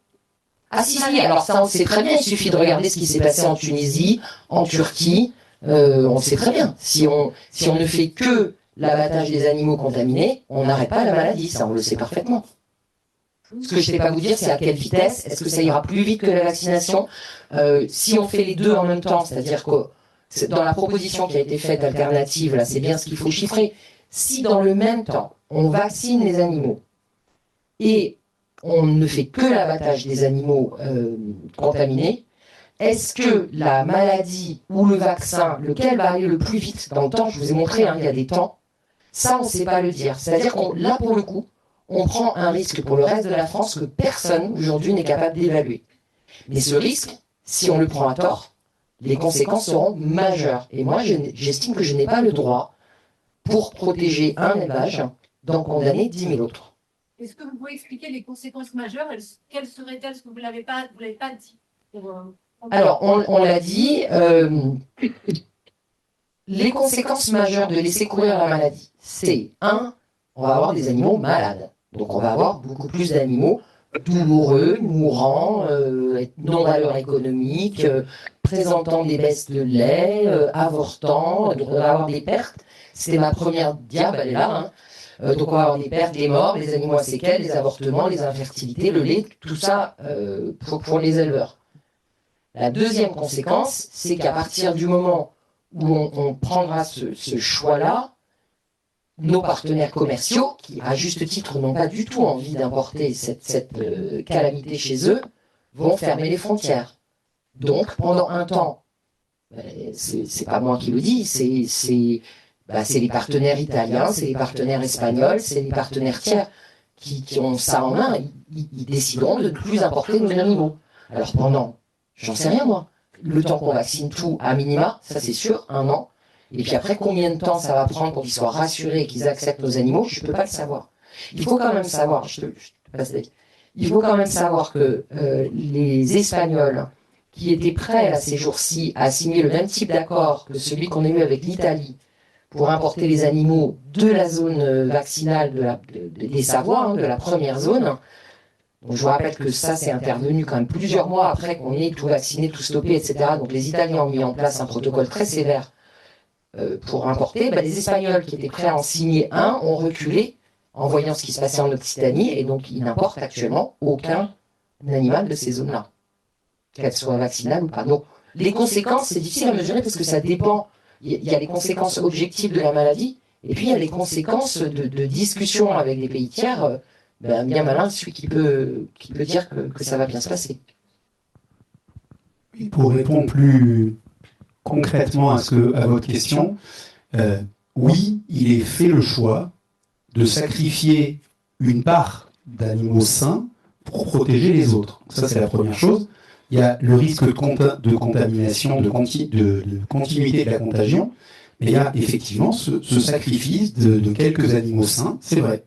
Ah si, alors ça on sait très bien, il suffit de regarder ce qui s'est passé en Tunisie, en Turquie, on sait très bien. Si on ne fait que l'abattage des animaux contaminés, on n'arrête pas la maladie, ça on le sait parfaitement. Ce que je ne sais pas vous dire, c'est à quelle vitesse, est-ce que ça ira plus vite que la vaccination? Si on fait les deux en même temps, c'est-à-dire que Dans la proposition qui a été faite alternative, là, c'est bien ce qu'il faut chiffrer. Si dans le même temps, on vaccine les animaux et on ne fait que l'abattage des animaux contaminés, est-ce que la maladie ou le vaccin, lequel va aller le plus vite dans le temps, je vous ai montré, il y a des temps, ça on ne sait pas le dire. C'est-à-dire qu'on, là pour le coup, on prend un risque pour le reste de la France que personne aujourd'hui n'est capable d'évaluer. Mais ce risque, si on le prend à tort, les conséquences seront majeures. Et moi, j'estime que je n'ai pas le droit, pour protéger un élevage, d'en condamner 10 000 autres. Est-ce que vous pouvez expliquer les conséquences majeures? Quelles seraient-elles? Parce que vous l'avez pas dit. Alors, on l'a dit, les conséquences majeures de laisser courir la maladie, c'est, on va avoir des animaux malades. Donc, on va avoir beaucoup plus d'animaux douloureux, mourants, non valeur économique, présentant des baisses de lait, avortant, donc on va avoir des pertes. C'était ma première diab, elle est là. Donc on va avoir des pertes, des morts, les animaux à séquelles, les avortements, les infertilités, le lait, tout ça pour les éleveurs. La deuxième conséquence, c'est qu'à partir du moment où on prendra ce choix-là, nos partenaires commerciaux, qui à juste titre n'ont pas du tout envie d'importer cette calamité chez eux, vont fermer les frontières. Donc pendant un temps, c'est pas moi qui le dis, c'est les partenaires italiens, c'est les partenaires espagnols, c'est les partenaires tiers qui ont ça en main. Ils décideront de ne plus importer nos animaux. Alors pendant, j'en sais rien moi, le temps qu'on vaccine tout à minima, ça c'est sûr, 1 an. Et puis après, combien de temps ça va prendre pour qu'ils soient rassurés et qu'ils acceptent nos animaux, je ne peux pas le savoir. Il faut quand même savoir, il faut quand même savoir que les Espagnols qui étaient prêts à ces jours-ci à signer le même type d'accord que celui qu'on a eu avec l'Italie pour importer les animaux de la zone vaccinale des Savoies, de la première zone. Donc, je vous rappelle que ça, c'est intervenu quand même plusieurs mois après qu'on ait tout vacciné, tout stoppé, etc. Donc les Italiens ont mis en place un protocole très sévère pour importer. Les Espagnols qui étaient prêts à en signer un ont reculé en voyant ce qui se passait en Occitanie et donc ils n'importent actuellement aucun animal de ces zones-là, qu'elles soient vaccinales ou pas. Donc les conséquences, c'est difficile à mesurer parce que ça dépend. Il y a les conséquences objectives de la maladie et puis il y a les conséquences de discussion avec des pays tiers. Bien malin celui qui peut dire que ça va bien se passer. Pour répondre plus concrètement à votre question, oui, il est fait le choix de sacrifier une part d'animaux sains pour protéger les autres. Ça, c'est la première chose. Il y a le risque de contamination, de continuité de la contagion, mais il y a effectivement ce sacrifice de quelques animaux sains, c'est vrai.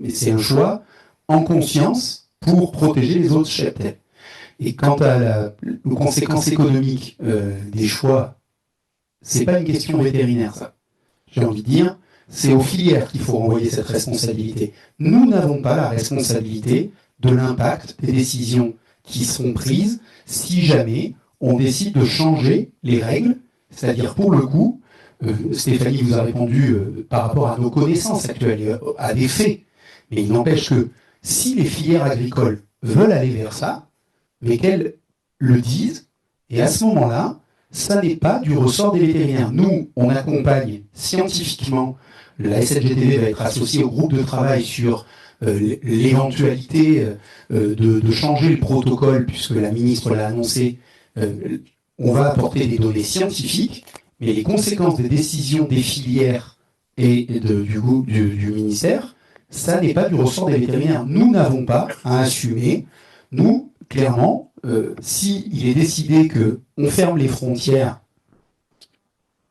Mais c'est un choix en conscience pour protéger les autres cheptels. Et quant aux conséquences économiques des choix, c'est pas une question vétérinaire, ça. J'ai envie de dire, c'est aux filières qu'il faut renvoyer cette responsabilité. Nous n'avons pas la responsabilité de l'impact des décisions qui seront prises si jamais on décide de changer les règles, c'est-à-dire pour le coup, Stéphanie vous a répondu par rapport à nos connaissances actuelles, à des faits, mais il n'empêche que si les filières agricoles veulent aller vers ça, mais qu'elles le disent, et à ce moment-là, ça n'est pas du ressort des vétérinaires. Nous, on accompagne scientifiquement, la SNGTV va être associée au groupe de travail sur l'éventualité de changer le protocole, puisque la ministre l'a annoncé, on va apporter des données scientifiques, mais les conséquences des décisions des filières et du ministère, ça n'est pas du ressort des vétérinaires. Nous n'avons pas à assumer. Nous, clairement, s'il est décidé qu'on ferme les frontières,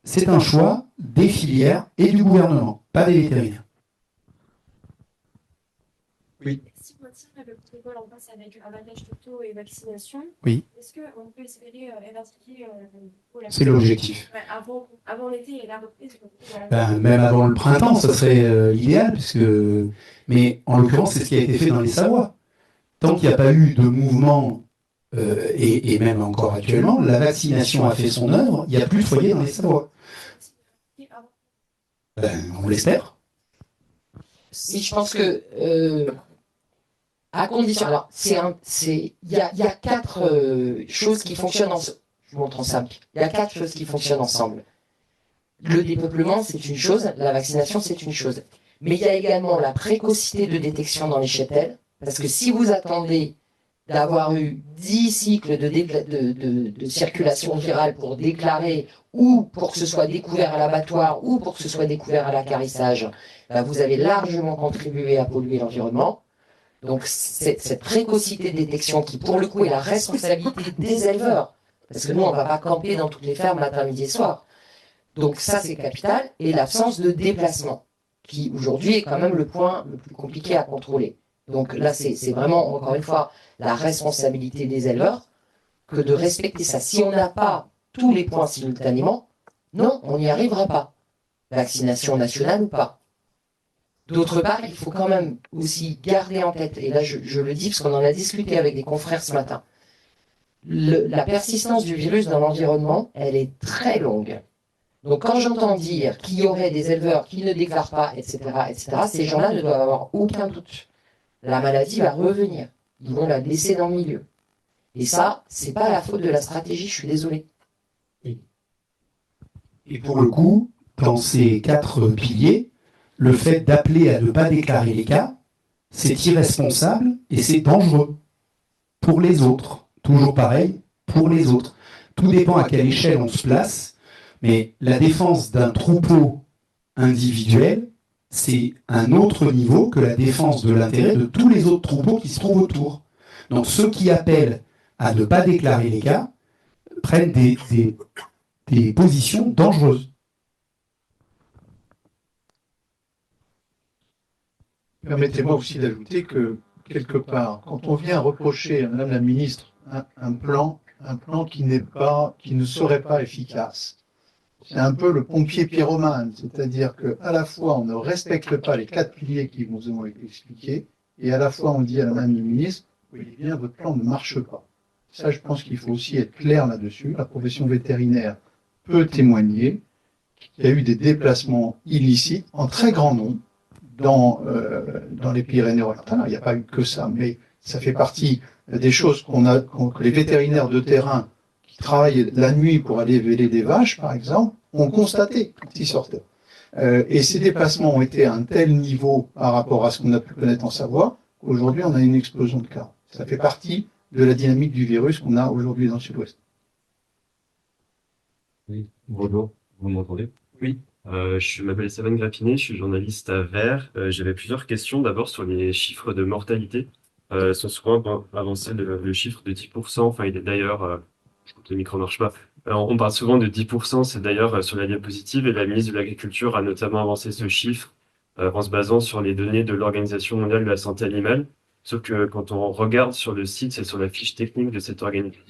c'est un choix des filières et du gouvernement, pas des vétérinaires. Oui. Si on maintient le protocole en place avec abattage totaux et vaccination, oui. Est-ce qu'on peut espérer éradiquer c'est l'objectif. Avant l'été et la reprise même avant le printemps, ça serait l'idéal, mais en l'occurrence, c'est ce qui a été fait dans les Savoies. Tant qu'il n'y a pas eu de mouvement, et même encore actuellement, la vaccination a fait son œuvre, il n'y a plus de foyer dans les Savoies. On l'espère. Si je pense que à condition, alors il y a 4 choses qui fonctionnent Je vous montre en simple. Il y a 4 choses qui fonctionnent ensemble. Le dépeuplement, c'est une chose, la vaccination, c'est une chose. Mais il y a également la précocité de détection dans les cheptels, parce que si vous attendez d'avoir eu 10 cycles de circulation virale pour déclarer, ou pour que ce soit découvert à l'abattoir, ou pour que ce soit découvert à l'acquarrissage, vous avez largement contribué à polluer l'environnement. Donc cette précocité de détection qui, pour le coup, est la responsabilité des éleveurs, parce que nous, on ne va pas camper dans toutes les fermes matin, midi et soir. Donc ça, c'est capital. Et l'absence de déplacement, qui aujourd'hui est quand même le point le plus compliqué à contrôler. Donc là, c'est vraiment, encore une fois, la responsabilité des éleveurs que de respecter ça. Si on n'a pas tous les points simultanément, non, on n'y arrivera pas. Vaccination nationale ou pas. D'autre part, il faut quand même aussi garder en tête, et là je le dis parce qu'on en a discuté avec des confrères ce matin, la persistance du virus dans l'environnement, elle est très longue. Donc quand j'entends dire qu'il y aurait des éleveurs qui ne déclarent pas, etc., ces gens-là ne doivent avoir aucun doute. La maladie va revenir. Ils vont la laisser dans le milieu. Et ça, c'est pas la faute de la stratégie, je suis désolé. Et pour le coup, dans ces 4 piliers, le fait d'appeler à ne pas déclarer les cas, c'est irresponsable et c'est dangereux pour les autres. Toujours pareil, pour les autres. Tout dépend à quelle échelle on se place, mais la défense d'un troupeau individuel, c'est un autre niveau que la défense de l'intérêt de tous les autres troupeaux qui se trouvent autour. Donc ceux qui appellent à ne pas déclarer les cas prennent des positions dangereuses. Permettez-moi aussi d'ajouter que, quelque part, quand on vient reprocher à Madame la Ministre un plan qui ne serait pas efficace, c'est un peu le pompier pyromane, c'est-à-dire qu'à la fois on ne respecte pas les 4 piliers qui vous ont été expliqués, et à la fois on dit à Madame la Ministre, oui, bien, votre plan ne marche pas. Ça, je pense qu'il faut aussi être clair là-dessus. La profession vétérinaire peut témoigner qu'il y a eu des déplacements illicites en très grand nombre dans les Pyrénées-Orientales. Il n'y a pas eu que ça, mais ça fait partie des choses que les vétérinaires de terrain qui travaillent la nuit pour aller véler des vaches, par exemple, ont constaté quand ils sortaient. Et ces déplacements ont été à un tel niveau par rapport à ce qu'on a pu connaître en Savoie, qu'aujourd'hui on a une explosion de cas. Ça fait partie de la dynamique du virus qu'on a aujourd'hui dans le sud-ouest. Oui, bonjour, vous m'entendez? Oui. Je m'appelle Stéphane Grappinet, je suis journaliste à Vert. J'avais plusieurs questions. D'abord sur les chiffres de mortalité. Sont souvent avancés le chiffre de 10%. Enfin, il est d'ailleurs, je crois que le micro marche pas. On parle souvent de 10%. C'est d'ailleurs sur la diapositive et la ministre de l'Agriculture a notamment avancé ce chiffre en se basant sur les données de l'Organisation mondiale de la santé animale. Sauf que quand on regarde sur le site, c'est sur la fiche technique de cette organisation,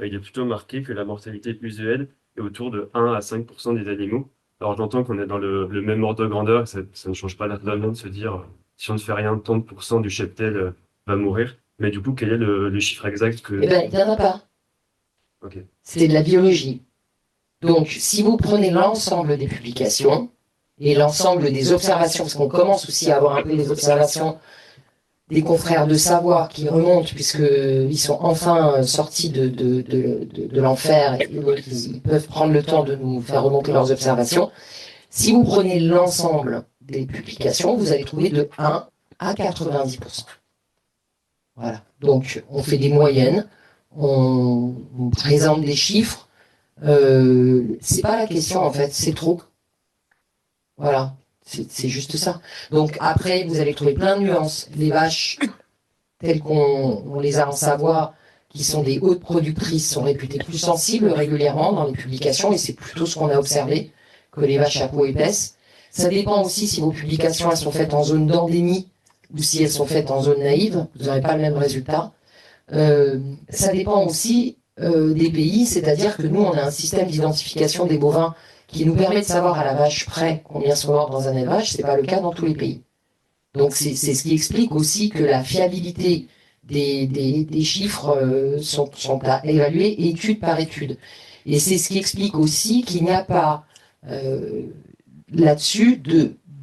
il est plutôt marqué que la mortalité usuelle est autour de 1 à 5% des animaux. Alors j'entends qu'on est dans le même ordre de grandeur, ça ne change pas la donne de se dire si on ne fait rien, tant de pourcents du cheptel va mourir. Mais du coup, quel est le chiffre exact que... Eh bien, il n'y en a pas. Okay. C'est de la biologie. Donc, si vous prenez l'ensemble des publications et l'ensemble des observations, parce qu'on commence aussi à avoir un peu les observations des confrères de Savoie qui remontent, puisqu'ils sont enfin sortis de l'enfer et donc ils peuvent prendre le temps de nous faire remonter leurs observations. Si vous prenez l'ensemble des publications, vous allez trouver de 1 à 90%. Voilà. Donc, on fait des moyennes, on présente des chiffres. C'est pas la question, en fait, c'est trop. Voilà. C'est juste ça. Donc après, vous allez trouver plein de nuances. Les vaches, telles qu'on les a en Savoie, qui sont des hautes productrices, sont réputées plus sensibles régulièrement dans les publications, et c'est plutôt ce qu'on a observé, que les vaches à peau épaisse. Ça dépend aussi si vos publications elles sont faites en zone d'endémie ou si elles sont faites en zone naïve. Vous n'aurez pas le même résultat. Ça dépend aussi des pays, c'est-à-dire que nous, on a un système d'identification des bovins qui nous permet de savoir à la vache près combien sont morts dans un élevage. C'est pas le cas dans tous les pays. Donc c'est ce qui explique aussi que la fiabilité des chiffres sont à évaluer étude par étude. Et c'est ce qui explique aussi qu'il n'y a pas là-dessus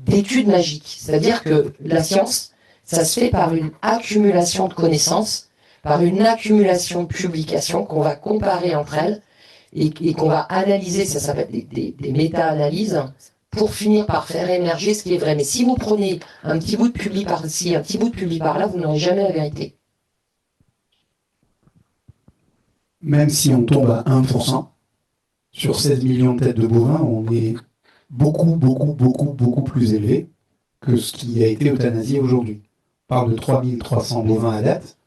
d'études magiques. C'est-à-dire que la science, ça se fait par une accumulation de connaissances, par une accumulation de publications qu'on va comparer entre elles. et qu'on va analyser, ça s'appelle des méta-analyses, pour finir par faire émerger ce qui est vrai. Mais si vous prenez un petit bout de public par-ci, un petit bout de public par-là, vous n'aurez jamais la vérité. Même si on tombe à 1%, sur 16 millions de têtes de bovins, on est beaucoup plus élevé que ce qui a été euthanasié aujourd'hui. On parle de 3300 bovins à date.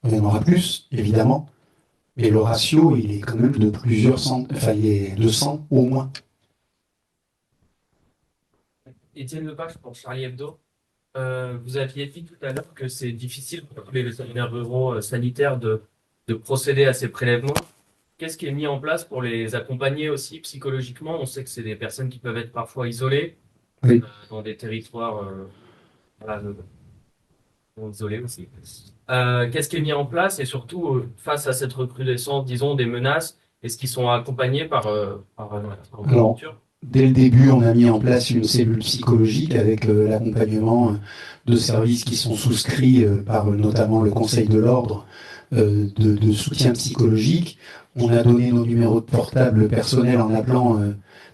Il y en aura plus, évidemment. Mais le ratio, il est quand même de plusieurs centaines, enfin, il est 200 au moins. Étienne Lepage pour Charlie Hebdo. Vous aviez dit tout à l'heure que c'est difficile pour les vétérinaires ruraux sanitaires de procéder à ces prélèvements. Qu'est-ce qui est mis en place pour les accompagner aussi psychologiquement? On sait que c'est des personnes qui peuvent être parfois isolées, Oui. Dans des territoires voilà, isolés aussi. Qu'est-ce qui est mis en place et surtout face à cette recrudescence, disons, des menaces, est-ce qu'ils sont accompagnés par Alors, dès le début, on a mis en place une cellule psychologique avec l'accompagnement de services qui sont souscrits par notamment le Conseil de l'Ordre de soutien psychologique. On a donné nos numéros de portable personnels en appelant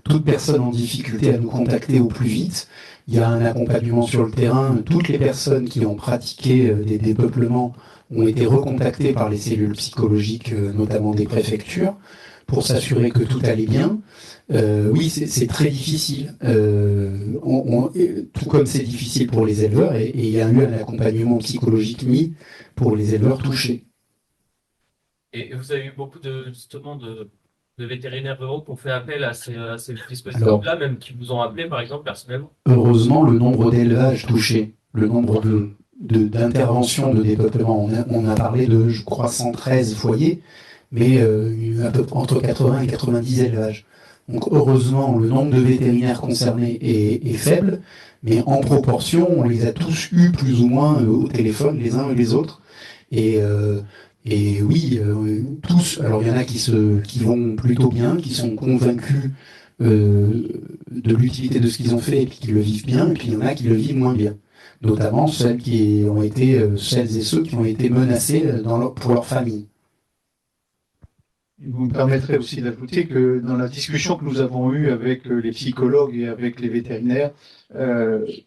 toute personne en difficulté à nous contacter au plus vite. Il y a un accompagnement sur le terrain. Toutes les personnes qui ont pratiqué des dépeuplements ont été recontactées par les cellules psychologiques, notamment des préfectures, pour s'assurer que tout allait bien. Oui, c'est très difficile. Tout comme c'est difficile pour les éleveurs, et il y a eu un accompagnement psychologique mis pour les éleveurs touchés. Et vous avez eu beaucoup justement de vétérinaires ruraux qui ont fait appel à ces dispositifs-là, même qui vous ont appelé, par exemple, personnellement? Heureusement, le nombre d'élevages touchés, le nombre d'interventions de dépeuplement, on a parlé de, je crois, 113 foyers, mais à peu près entre 80 et 90 élevages. Donc heureusement, le nombre de vétérinaires concernés est faible, mais en proportion, on les a tous eus plus ou moins au téléphone, les uns et les autres. Et oui, tous. Alors il y en a qui vont plutôt bien, qui sont convaincus de l'utilité de ce qu'ils ont fait et puis qui le vivent bien, et puis il y en a qui le vivent moins bien. Notamment celles et ceux qui ont été menacés pour leur famille. Vous me permettrez aussi d'ajouter que dans la discussion que nous avons eue avec les psychologues et avec les vétérinaires,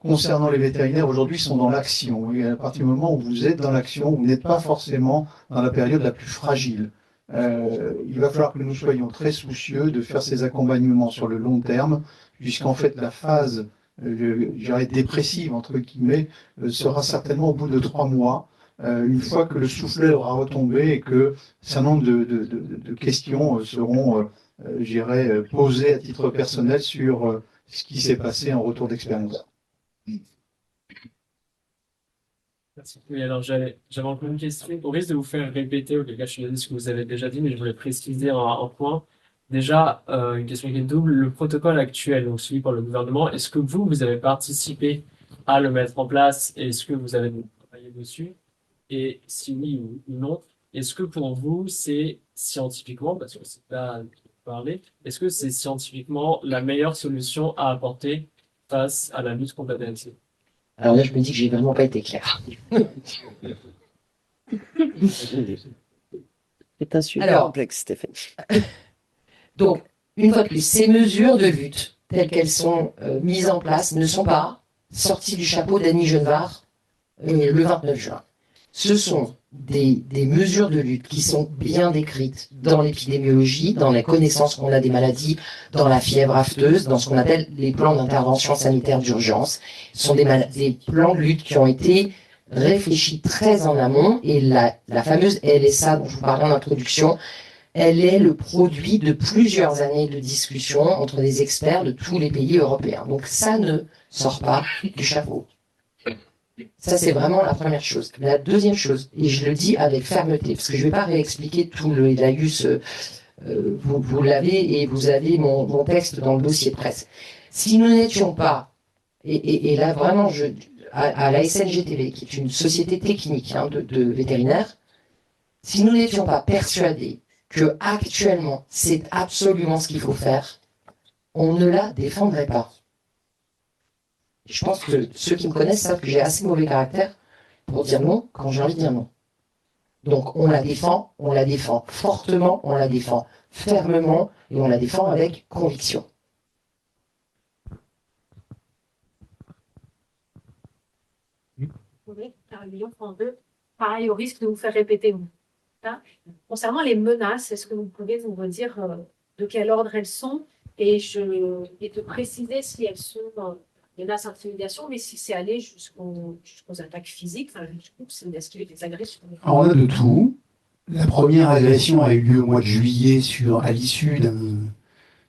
concernant les vétérinaires, aujourd'hui, ils sont dans l'action. Et à partir du moment où vous êtes dans l'action, vous n'êtes pas forcément dans la période la plus fragile. Il va falloir que nous soyons très soucieux de faire ces accompagnements sur le long terme, puisqu'en fait, la phase, je dirais, dépressive, entre guillemets, sera certainement au bout de 3 mois. Une fois que le soufflet aura retombé et que un certain nombre de questions seront, je dirais, posées à titre personnel sur ce qui s'est passé en retour d'expérience. Merci. Oui, alors j'avais encore une question. Au risque de vous faire répéter ou de gâcher ce que vous avez déjà dit, mais je voulais préciser un point. Déjà, une question qui est double. Le protocole actuel, donc suivi par le gouvernement, est-ce que vous avez participé à le mettre en place et est-ce que vous avez travaillé dessus? Et si oui ou non, est-ce que pour vous, c'est scientifiquement, parce que c'est pas parler, est-ce que c'est scientifiquement la meilleure solution à apporter face à la lutte contre la DNC? Alors là, je me dis que j'ai vraiment pas été clair. C'est un sujet complexe, Stéphanie. Donc, une fois de plus, ces mesures de lutte, telles qu'elles sont mises en place, ne sont pas sorties du chapeau d'Annie Genevard le 29 juin. Ce sont des mesures de lutte qui sont bien décrites dans l'épidémiologie, dans la connaissance qu'on a des maladies, dans la fièvre afteuse, dans ce qu'on appelle les plans d'intervention sanitaire d'urgence. Ce sont des plans de lutte qui ont été réfléchis très en amont et la fameuse LSA dont je vous parlais en introduction, elle est le produit de plusieurs années de discussions entre des experts de tous les pays européens. Donc ça ne sort pas du chapeau. Ça, c'est vraiment la première chose. La deuxième chose, et je le dis avec fermeté, parce que je ne vais pas réexpliquer tout le laïus, vous l'avez et vous avez mon texte dans le dossier de presse. Si nous n'étions pas, et là vraiment, à la SNGTV, qui est une société technique de vétérinaires, si nous n'étions pas persuadés que actuellement c'est absolument ce qu'il faut faire, on ne la défendrait pas. Je pense que ceux qui me connaissent savent que j'ai assez mauvais caractère pour dire non quand j'ai envie de dire non. Donc on la défend fortement, on la défend fermement et on la défend avec conviction. Oui, pareil au risque de vous faire répéter. Hein. Concernant les menaces, est-ce que vous pouvez vous redire de quel ordre elles sont et de préciser si elles sont menaces d'intimidation, mais si c'est allé jusqu'aux attaques physiques, est-ce qu'il y a des agressions? Alors, on a de tout. La première agression a eu lieu au mois de juillet à l'issue d'un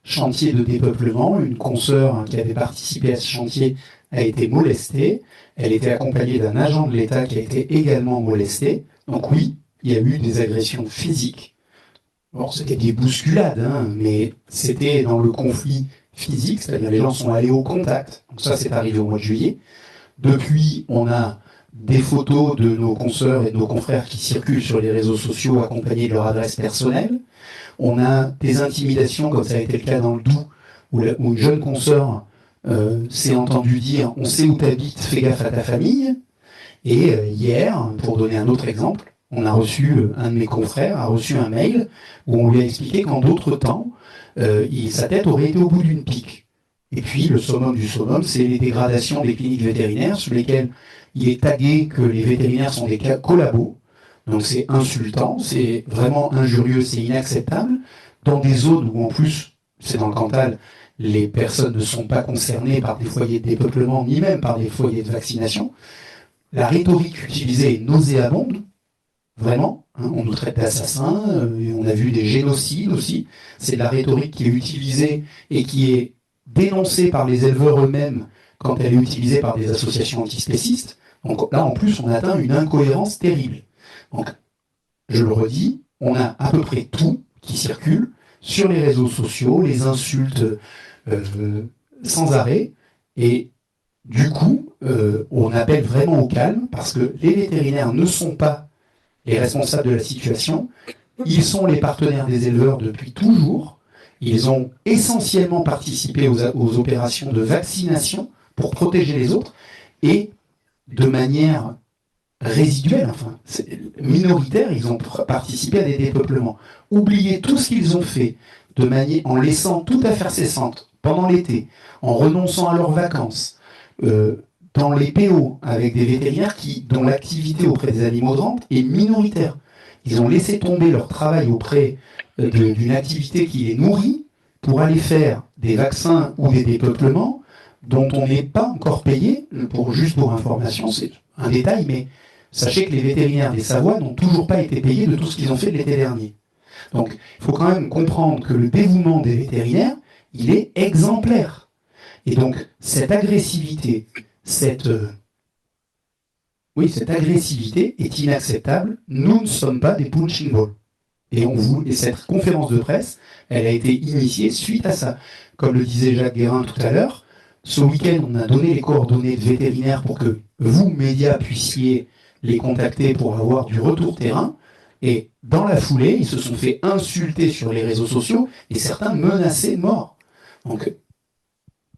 chantier de dépeuplement. Une consoeur qui avait participé à ce chantier a été molestée. Elle était accompagnée d'un agent de l'État qui a été également molesté. Donc oui, il y a eu des agressions physiques. Bon, c'était des bousculades, hein, mais c'était dans le conflit physique, c'est-à-dire les gens sont allés au contact. Donc ça, c'est arrivé au mois de juillet. Depuis, on a des photos de nos consoeurs et de nos confrères qui circulent sur les réseaux sociaux accompagnés de leur adresse personnelle. On a des intimidations, comme ça a été le cas dans le Doubs, où une jeune consoeur s'est entendue dire « on sait où t'habites, fais gaffe à ta famille ». Et hier, pour donner un autre exemple, on a reçu, un de mes confrères a reçu un mail où on lui a expliqué qu'en d'autres temps, sa tête aurait été au bout d'une pique. Et puis, le summum du summum, c'est les dégradations des cliniques vétérinaires sur lesquelles il est tagué que les vétérinaires sont des collabos. Donc c'est insultant, c'est vraiment injurieux, c'est inacceptable. Dans des zones où, en plus, c'est dans le Cantal, les personnes ne sont pas concernées par des foyers de dépeuplement, ni même par des foyers de vaccination. La rhétorique utilisée est nauséabonde, vraiment. Hein, on nous traite d'assassins, on a vu des génocides aussi. C'est de la rhétorique qui est utilisée et qui est dénoncée par les éleveurs eux-mêmes quand elle est utilisée par des associations antispécistes. Donc là, en plus, on atteint une incohérence terrible. Donc, je le redis, on a à peu près tout qui circule sur les réseaux sociaux, les insultes sans arrêt, et du coup, on appelle vraiment au calme, parce que les vétérinaires ne sont pas les responsables de la situation, ils sont les partenaires des éleveurs depuis toujours, ils ont essentiellement participé aux opérations de vaccination pour protéger les autres, et de manière résiduelle, enfin, minoritaire, ils ont participé à des dépeuplements. Oubliez tout ce qu'ils ont fait, en laissant tout à faire cessante pendant l'été, en renonçant à leurs vacances, dans les PO, avec des vétérinaires dont l'activité auprès des animaux de rente est minoritaire. Ils ont laissé tomber leur travail auprès d'une activité qui les nourrit pour aller faire des vaccins ou des dépeuplements dont on n'est pas encore payé, juste pour information, c'est un détail, mais sachez que les vétérinaires des Savoies n'ont toujours pas été payés de tout ce qu'ils ont fait l'été dernier. Donc, il faut quand même comprendre que le dévouement des vétérinaires, il est exemplaire. Et donc, cette agressivité, cette agressivité est inacceptable. Nous ne sommes pas des punching balls. Et cette conférence de presse, elle a été initiée suite à ça. Comme le disait Jacques Guérin tout à l'heure, ce week-end, on a donné les coordonnées de vétérinaires pour que vous, médias, puissiez les contacter pour avoir du retour terrain. Et dans la foulée, ils se sont fait insulter sur les réseaux sociaux et certains menacés de mort. Donc,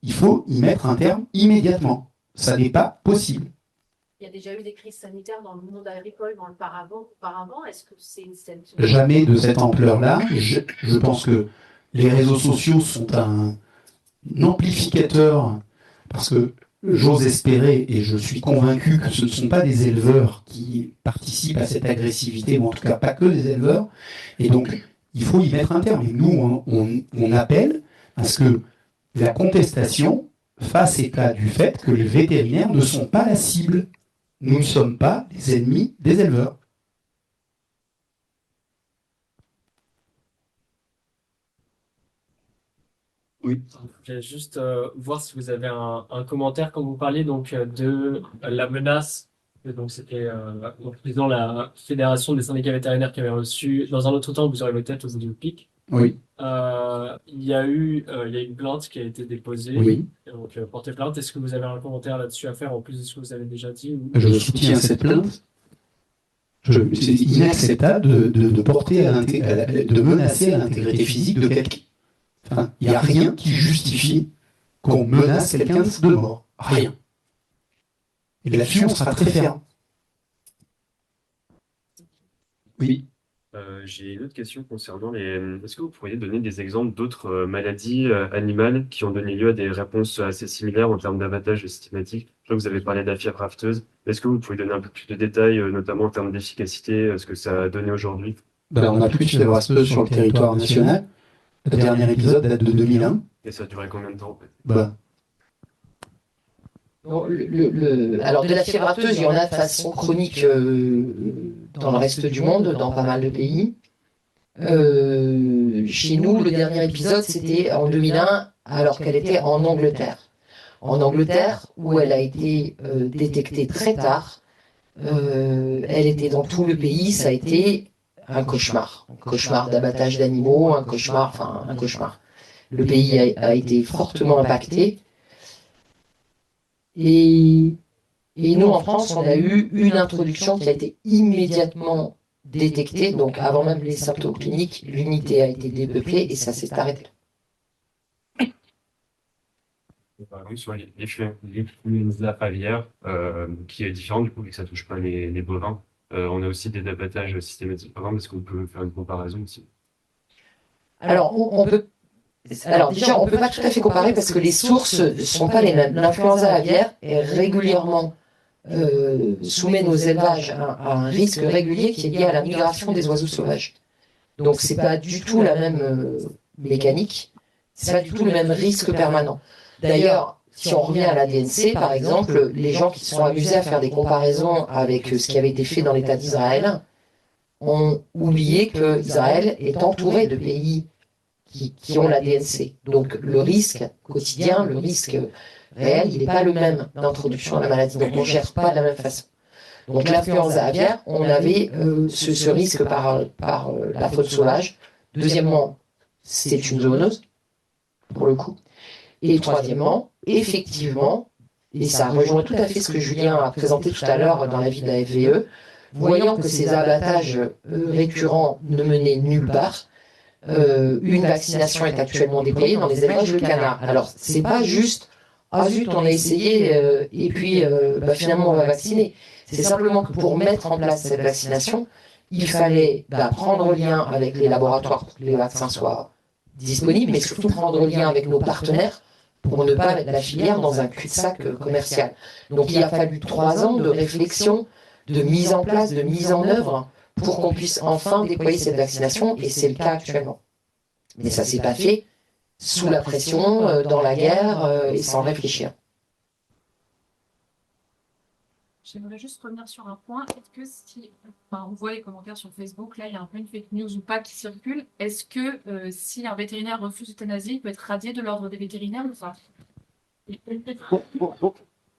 il faut y mettre un terme immédiatement. Ça n'est pas possible. Il y a déjà eu des crises sanitaires dans le monde agricole auparavant. Est-ce que c'est Jamais de cette ampleur-là. Je pense que les réseaux sociaux sont un amplificateur, parce que j'ose espérer, et je suis convaincu que ce ne sont pas des éleveurs qui participent à cette agressivité, ou en tout cas pas que des éleveurs, et donc il faut y mettre un terme. Et nous, on appelle à ce que la contestation fasse état du fait que les vétérinaires ne sont pas la cible. Nous ne sommes pas les ennemis des éleveurs. Oui. Je voulais juste voir si vous avez un commentaire quand vous parliez donc de la menace. Donc c'était le président de la Fédération des syndicats vétérinaires qui avait reçu. Dans un autre temps, vous aurez peut-être aux Olympiques. Oui. Il y a une plainte qui a été déposée. Oui. Donc portée plainte. Est-ce que vous avez un commentaire là-dessus à faire en plus de ce que vous avez déjà dit Je soutiens cette plainte. C'est inacceptable de porter de menacer à l'intégrité physique de quelqu'un. Enfin, il n'y a rien qui justifie qu'on menace quelqu'un de mort. Rien. Et là-dessus, on sera très ferme. Oui. J'ai une autre question concernant les. Est-ce que vous pourriez donner des exemples d'autres maladies animales qui ont donné lieu à des réponses assez similaires en termes d'abattage systématique? Je crois que vous avez parlé de la fièvre afteuse. Est-ce que vous pouvez donner un peu plus de détails, notamment en termes d'efficacité, ce que ça a donné aujourd'hui? Ben, on n'a plus de fièvre afteuse sur le territoire national. Le dernier épisode date de 2001. Et ça a duré combien de temps en fait? Ben, Bon, alors de la fièvre afteuse, il y en a de façon chronique dans le reste du monde, dans pas mal de pays. Chez nous, le dernier épisode, c'était en 2001, alors qu'elle était en Angleterre. En Angleterre, où elle a été détectée très tard, elle était dans tout le pays, ça a été un cauchemar. Un cauchemar d'abattage d'animaux, un cauchemar. Le pays a été fortement impacté. Et nous, en France, on a eu une introduction qui a été immédiatement détectée. Donc, avant même les symptômes cliniques, l'unité a été dépeuplée et ça s'est arrêté. Par exemple, sur l'influenza aviaire, qui est différent du coup, vu que ça touche pas les bovins, on a aussi des abattages systématiques. Par exemple, est-ce qu'on peut faire une comparaison aussi? Alors, alors déjà, on ne peut pas tout à fait comparer parce que les sources ne sont pas les mêmes. L'influenza aviaire est régulièrement soumet nos élevages à un risque régulier qui est lié à la migration des oiseaux sauvages. Donc, c'est pas du tout la même mécanique, c'est pas du tout le même risque permanent. D'ailleurs, si on revient à la DNC, par exemple, les gens qui se sont amusés à faire des comparaisons avec ce qui avait été fait dans l'État d'Israël ont oublié que Israël est entouré de pays qui ont la DNC. Donc le risque quotidien, le risque réel, il n'est pas le même d'introduction à la maladie. Donc on ne gère pas de la même façon. Donc l'influenza aviaire, on avait ce risque par la faune sauvage. Deuxièmement, c'est une zoonose, pour le coup. Et troisièmement, effectivement, et ça rejoint tout à fait ce que Julien a présenté tout à l'heure dans l'avis de la FVE, voyant que ces abattages récurrents ne menaient nulle part, une vaccination est actuellement déployée dans les élevages de canards. Alors, c'est pas juste, ah zut, on a essayé, et puis finalement on va vacciner. C'est simplement que pour mettre en place cette vaccination, il fallait prendre lien avec les laboratoires pour que les vaccins soient disponibles, mais surtout prendre lien avec nos partenaires pour ne pas mettre la filière dans un cul-de-sac commercial. Donc il a fallu 3 ans de réflexion, de mise en place, de mise en œuvre pour qu'on puisse enfin déployer cette vaccination, et c'est le cas actuellement. Mais ça s'est pas fait sous la pression, dans la guerre, et sans réfléchir. J'aimerais juste revenir sur un point. Est-ce que si, on voit les commentaires sur Facebook, là il y a un peu une fake news ou pas qui circule, est-ce que si un vétérinaire refuse l'euthanasie, il peut être radié de l'ordre des vétérinaires ou pas?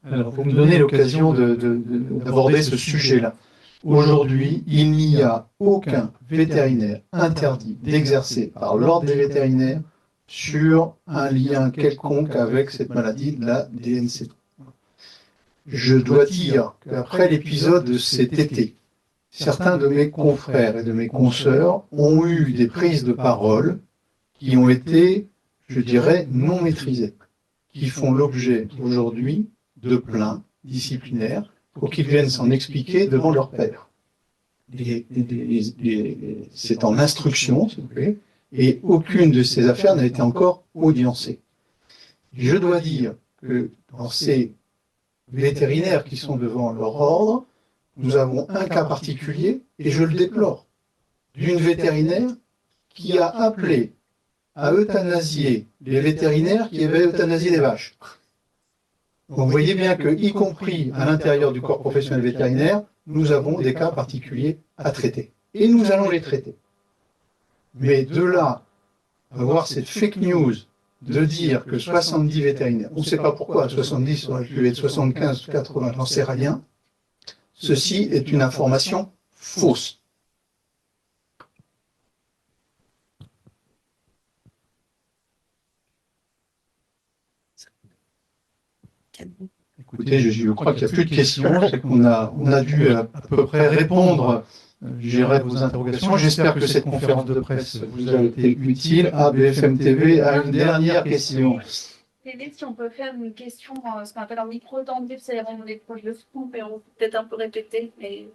Alors, vous me donnez l'occasion d'aborder ce sujet-là. Aujourd'hui, il n'y a aucun vétérinaire interdit d'exercer par l'ordre des vétérinaires sur un lien quelconque avec cette maladie de la DNC. Je dois dire qu'après l'épisode de cet été, certains de mes confrères et de mes consoeurs ont eu des prises de parole qui ont été, je dirais, non maîtrisées, qui font l'objet aujourd'hui de plaintes disciplinaires pour qu'ils viennent s'en expliquer devant leur père. C'est en instruction, s'il vous plaît, et aucune de ces affaires n'a été encore audiencée. Je dois dire que dans ces vétérinaires qui sont devant leur ordre, nous avons un cas particulier, et je le déplore, d'une vétérinaire qui a appelé à euthanasier les vétérinaires qui avaient euthanasié des vaches. Donc, vous voyez bien que, y compris à l'intérieur du corps professionnel vétérinaire, nous avons des cas particuliers à traiter. Et nous allons les traiter. Mais de là à avoir cette fake news de dire que 70 vétérinaires, on ne sait pas pourquoi, 70 ça aurait pu être 75, 80, j'en sais rien, ceci est une information fausse. Écoutez, je crois qu'il n'y a plus de questions, c'est qu'on a dû à peu près répondre, j'irai vos interrogations. J'espère que cette conférence de presse vous a été utile. BFM TV a une dernière question. Si on peut faire une question, ce qu'on appelle un micro-tendu, c'est vraiment des proches de scoop, et on peut peut-être un peu répéter, mais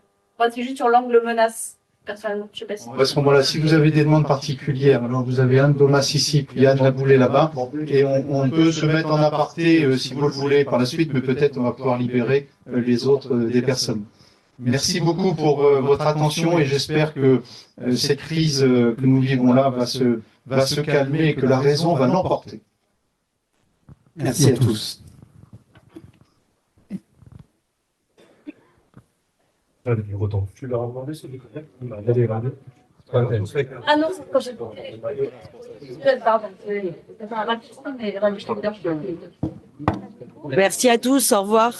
c'est juste sur l'angle menace. personnellement. Je sais pas si... À ce moment-là, si vous avez des demandes particulières, alors vous avez Anne Domas ici, puis Anne Laboulet là-bas, et on peut se mettre en aparté si vous le voulez par la suite, mais peut-être on va pouvoir libérer les autres des personnes. Merci beaucoup pour votre attention et j'espère que cette crise que nous vivons là va se calmer et que la raison va l'emporter. Merci à tous. Tu leur as demandé ce que Ah non, c'est quand j'ai... Pardon, c'est pas un mais... Merci à tous, au revoir.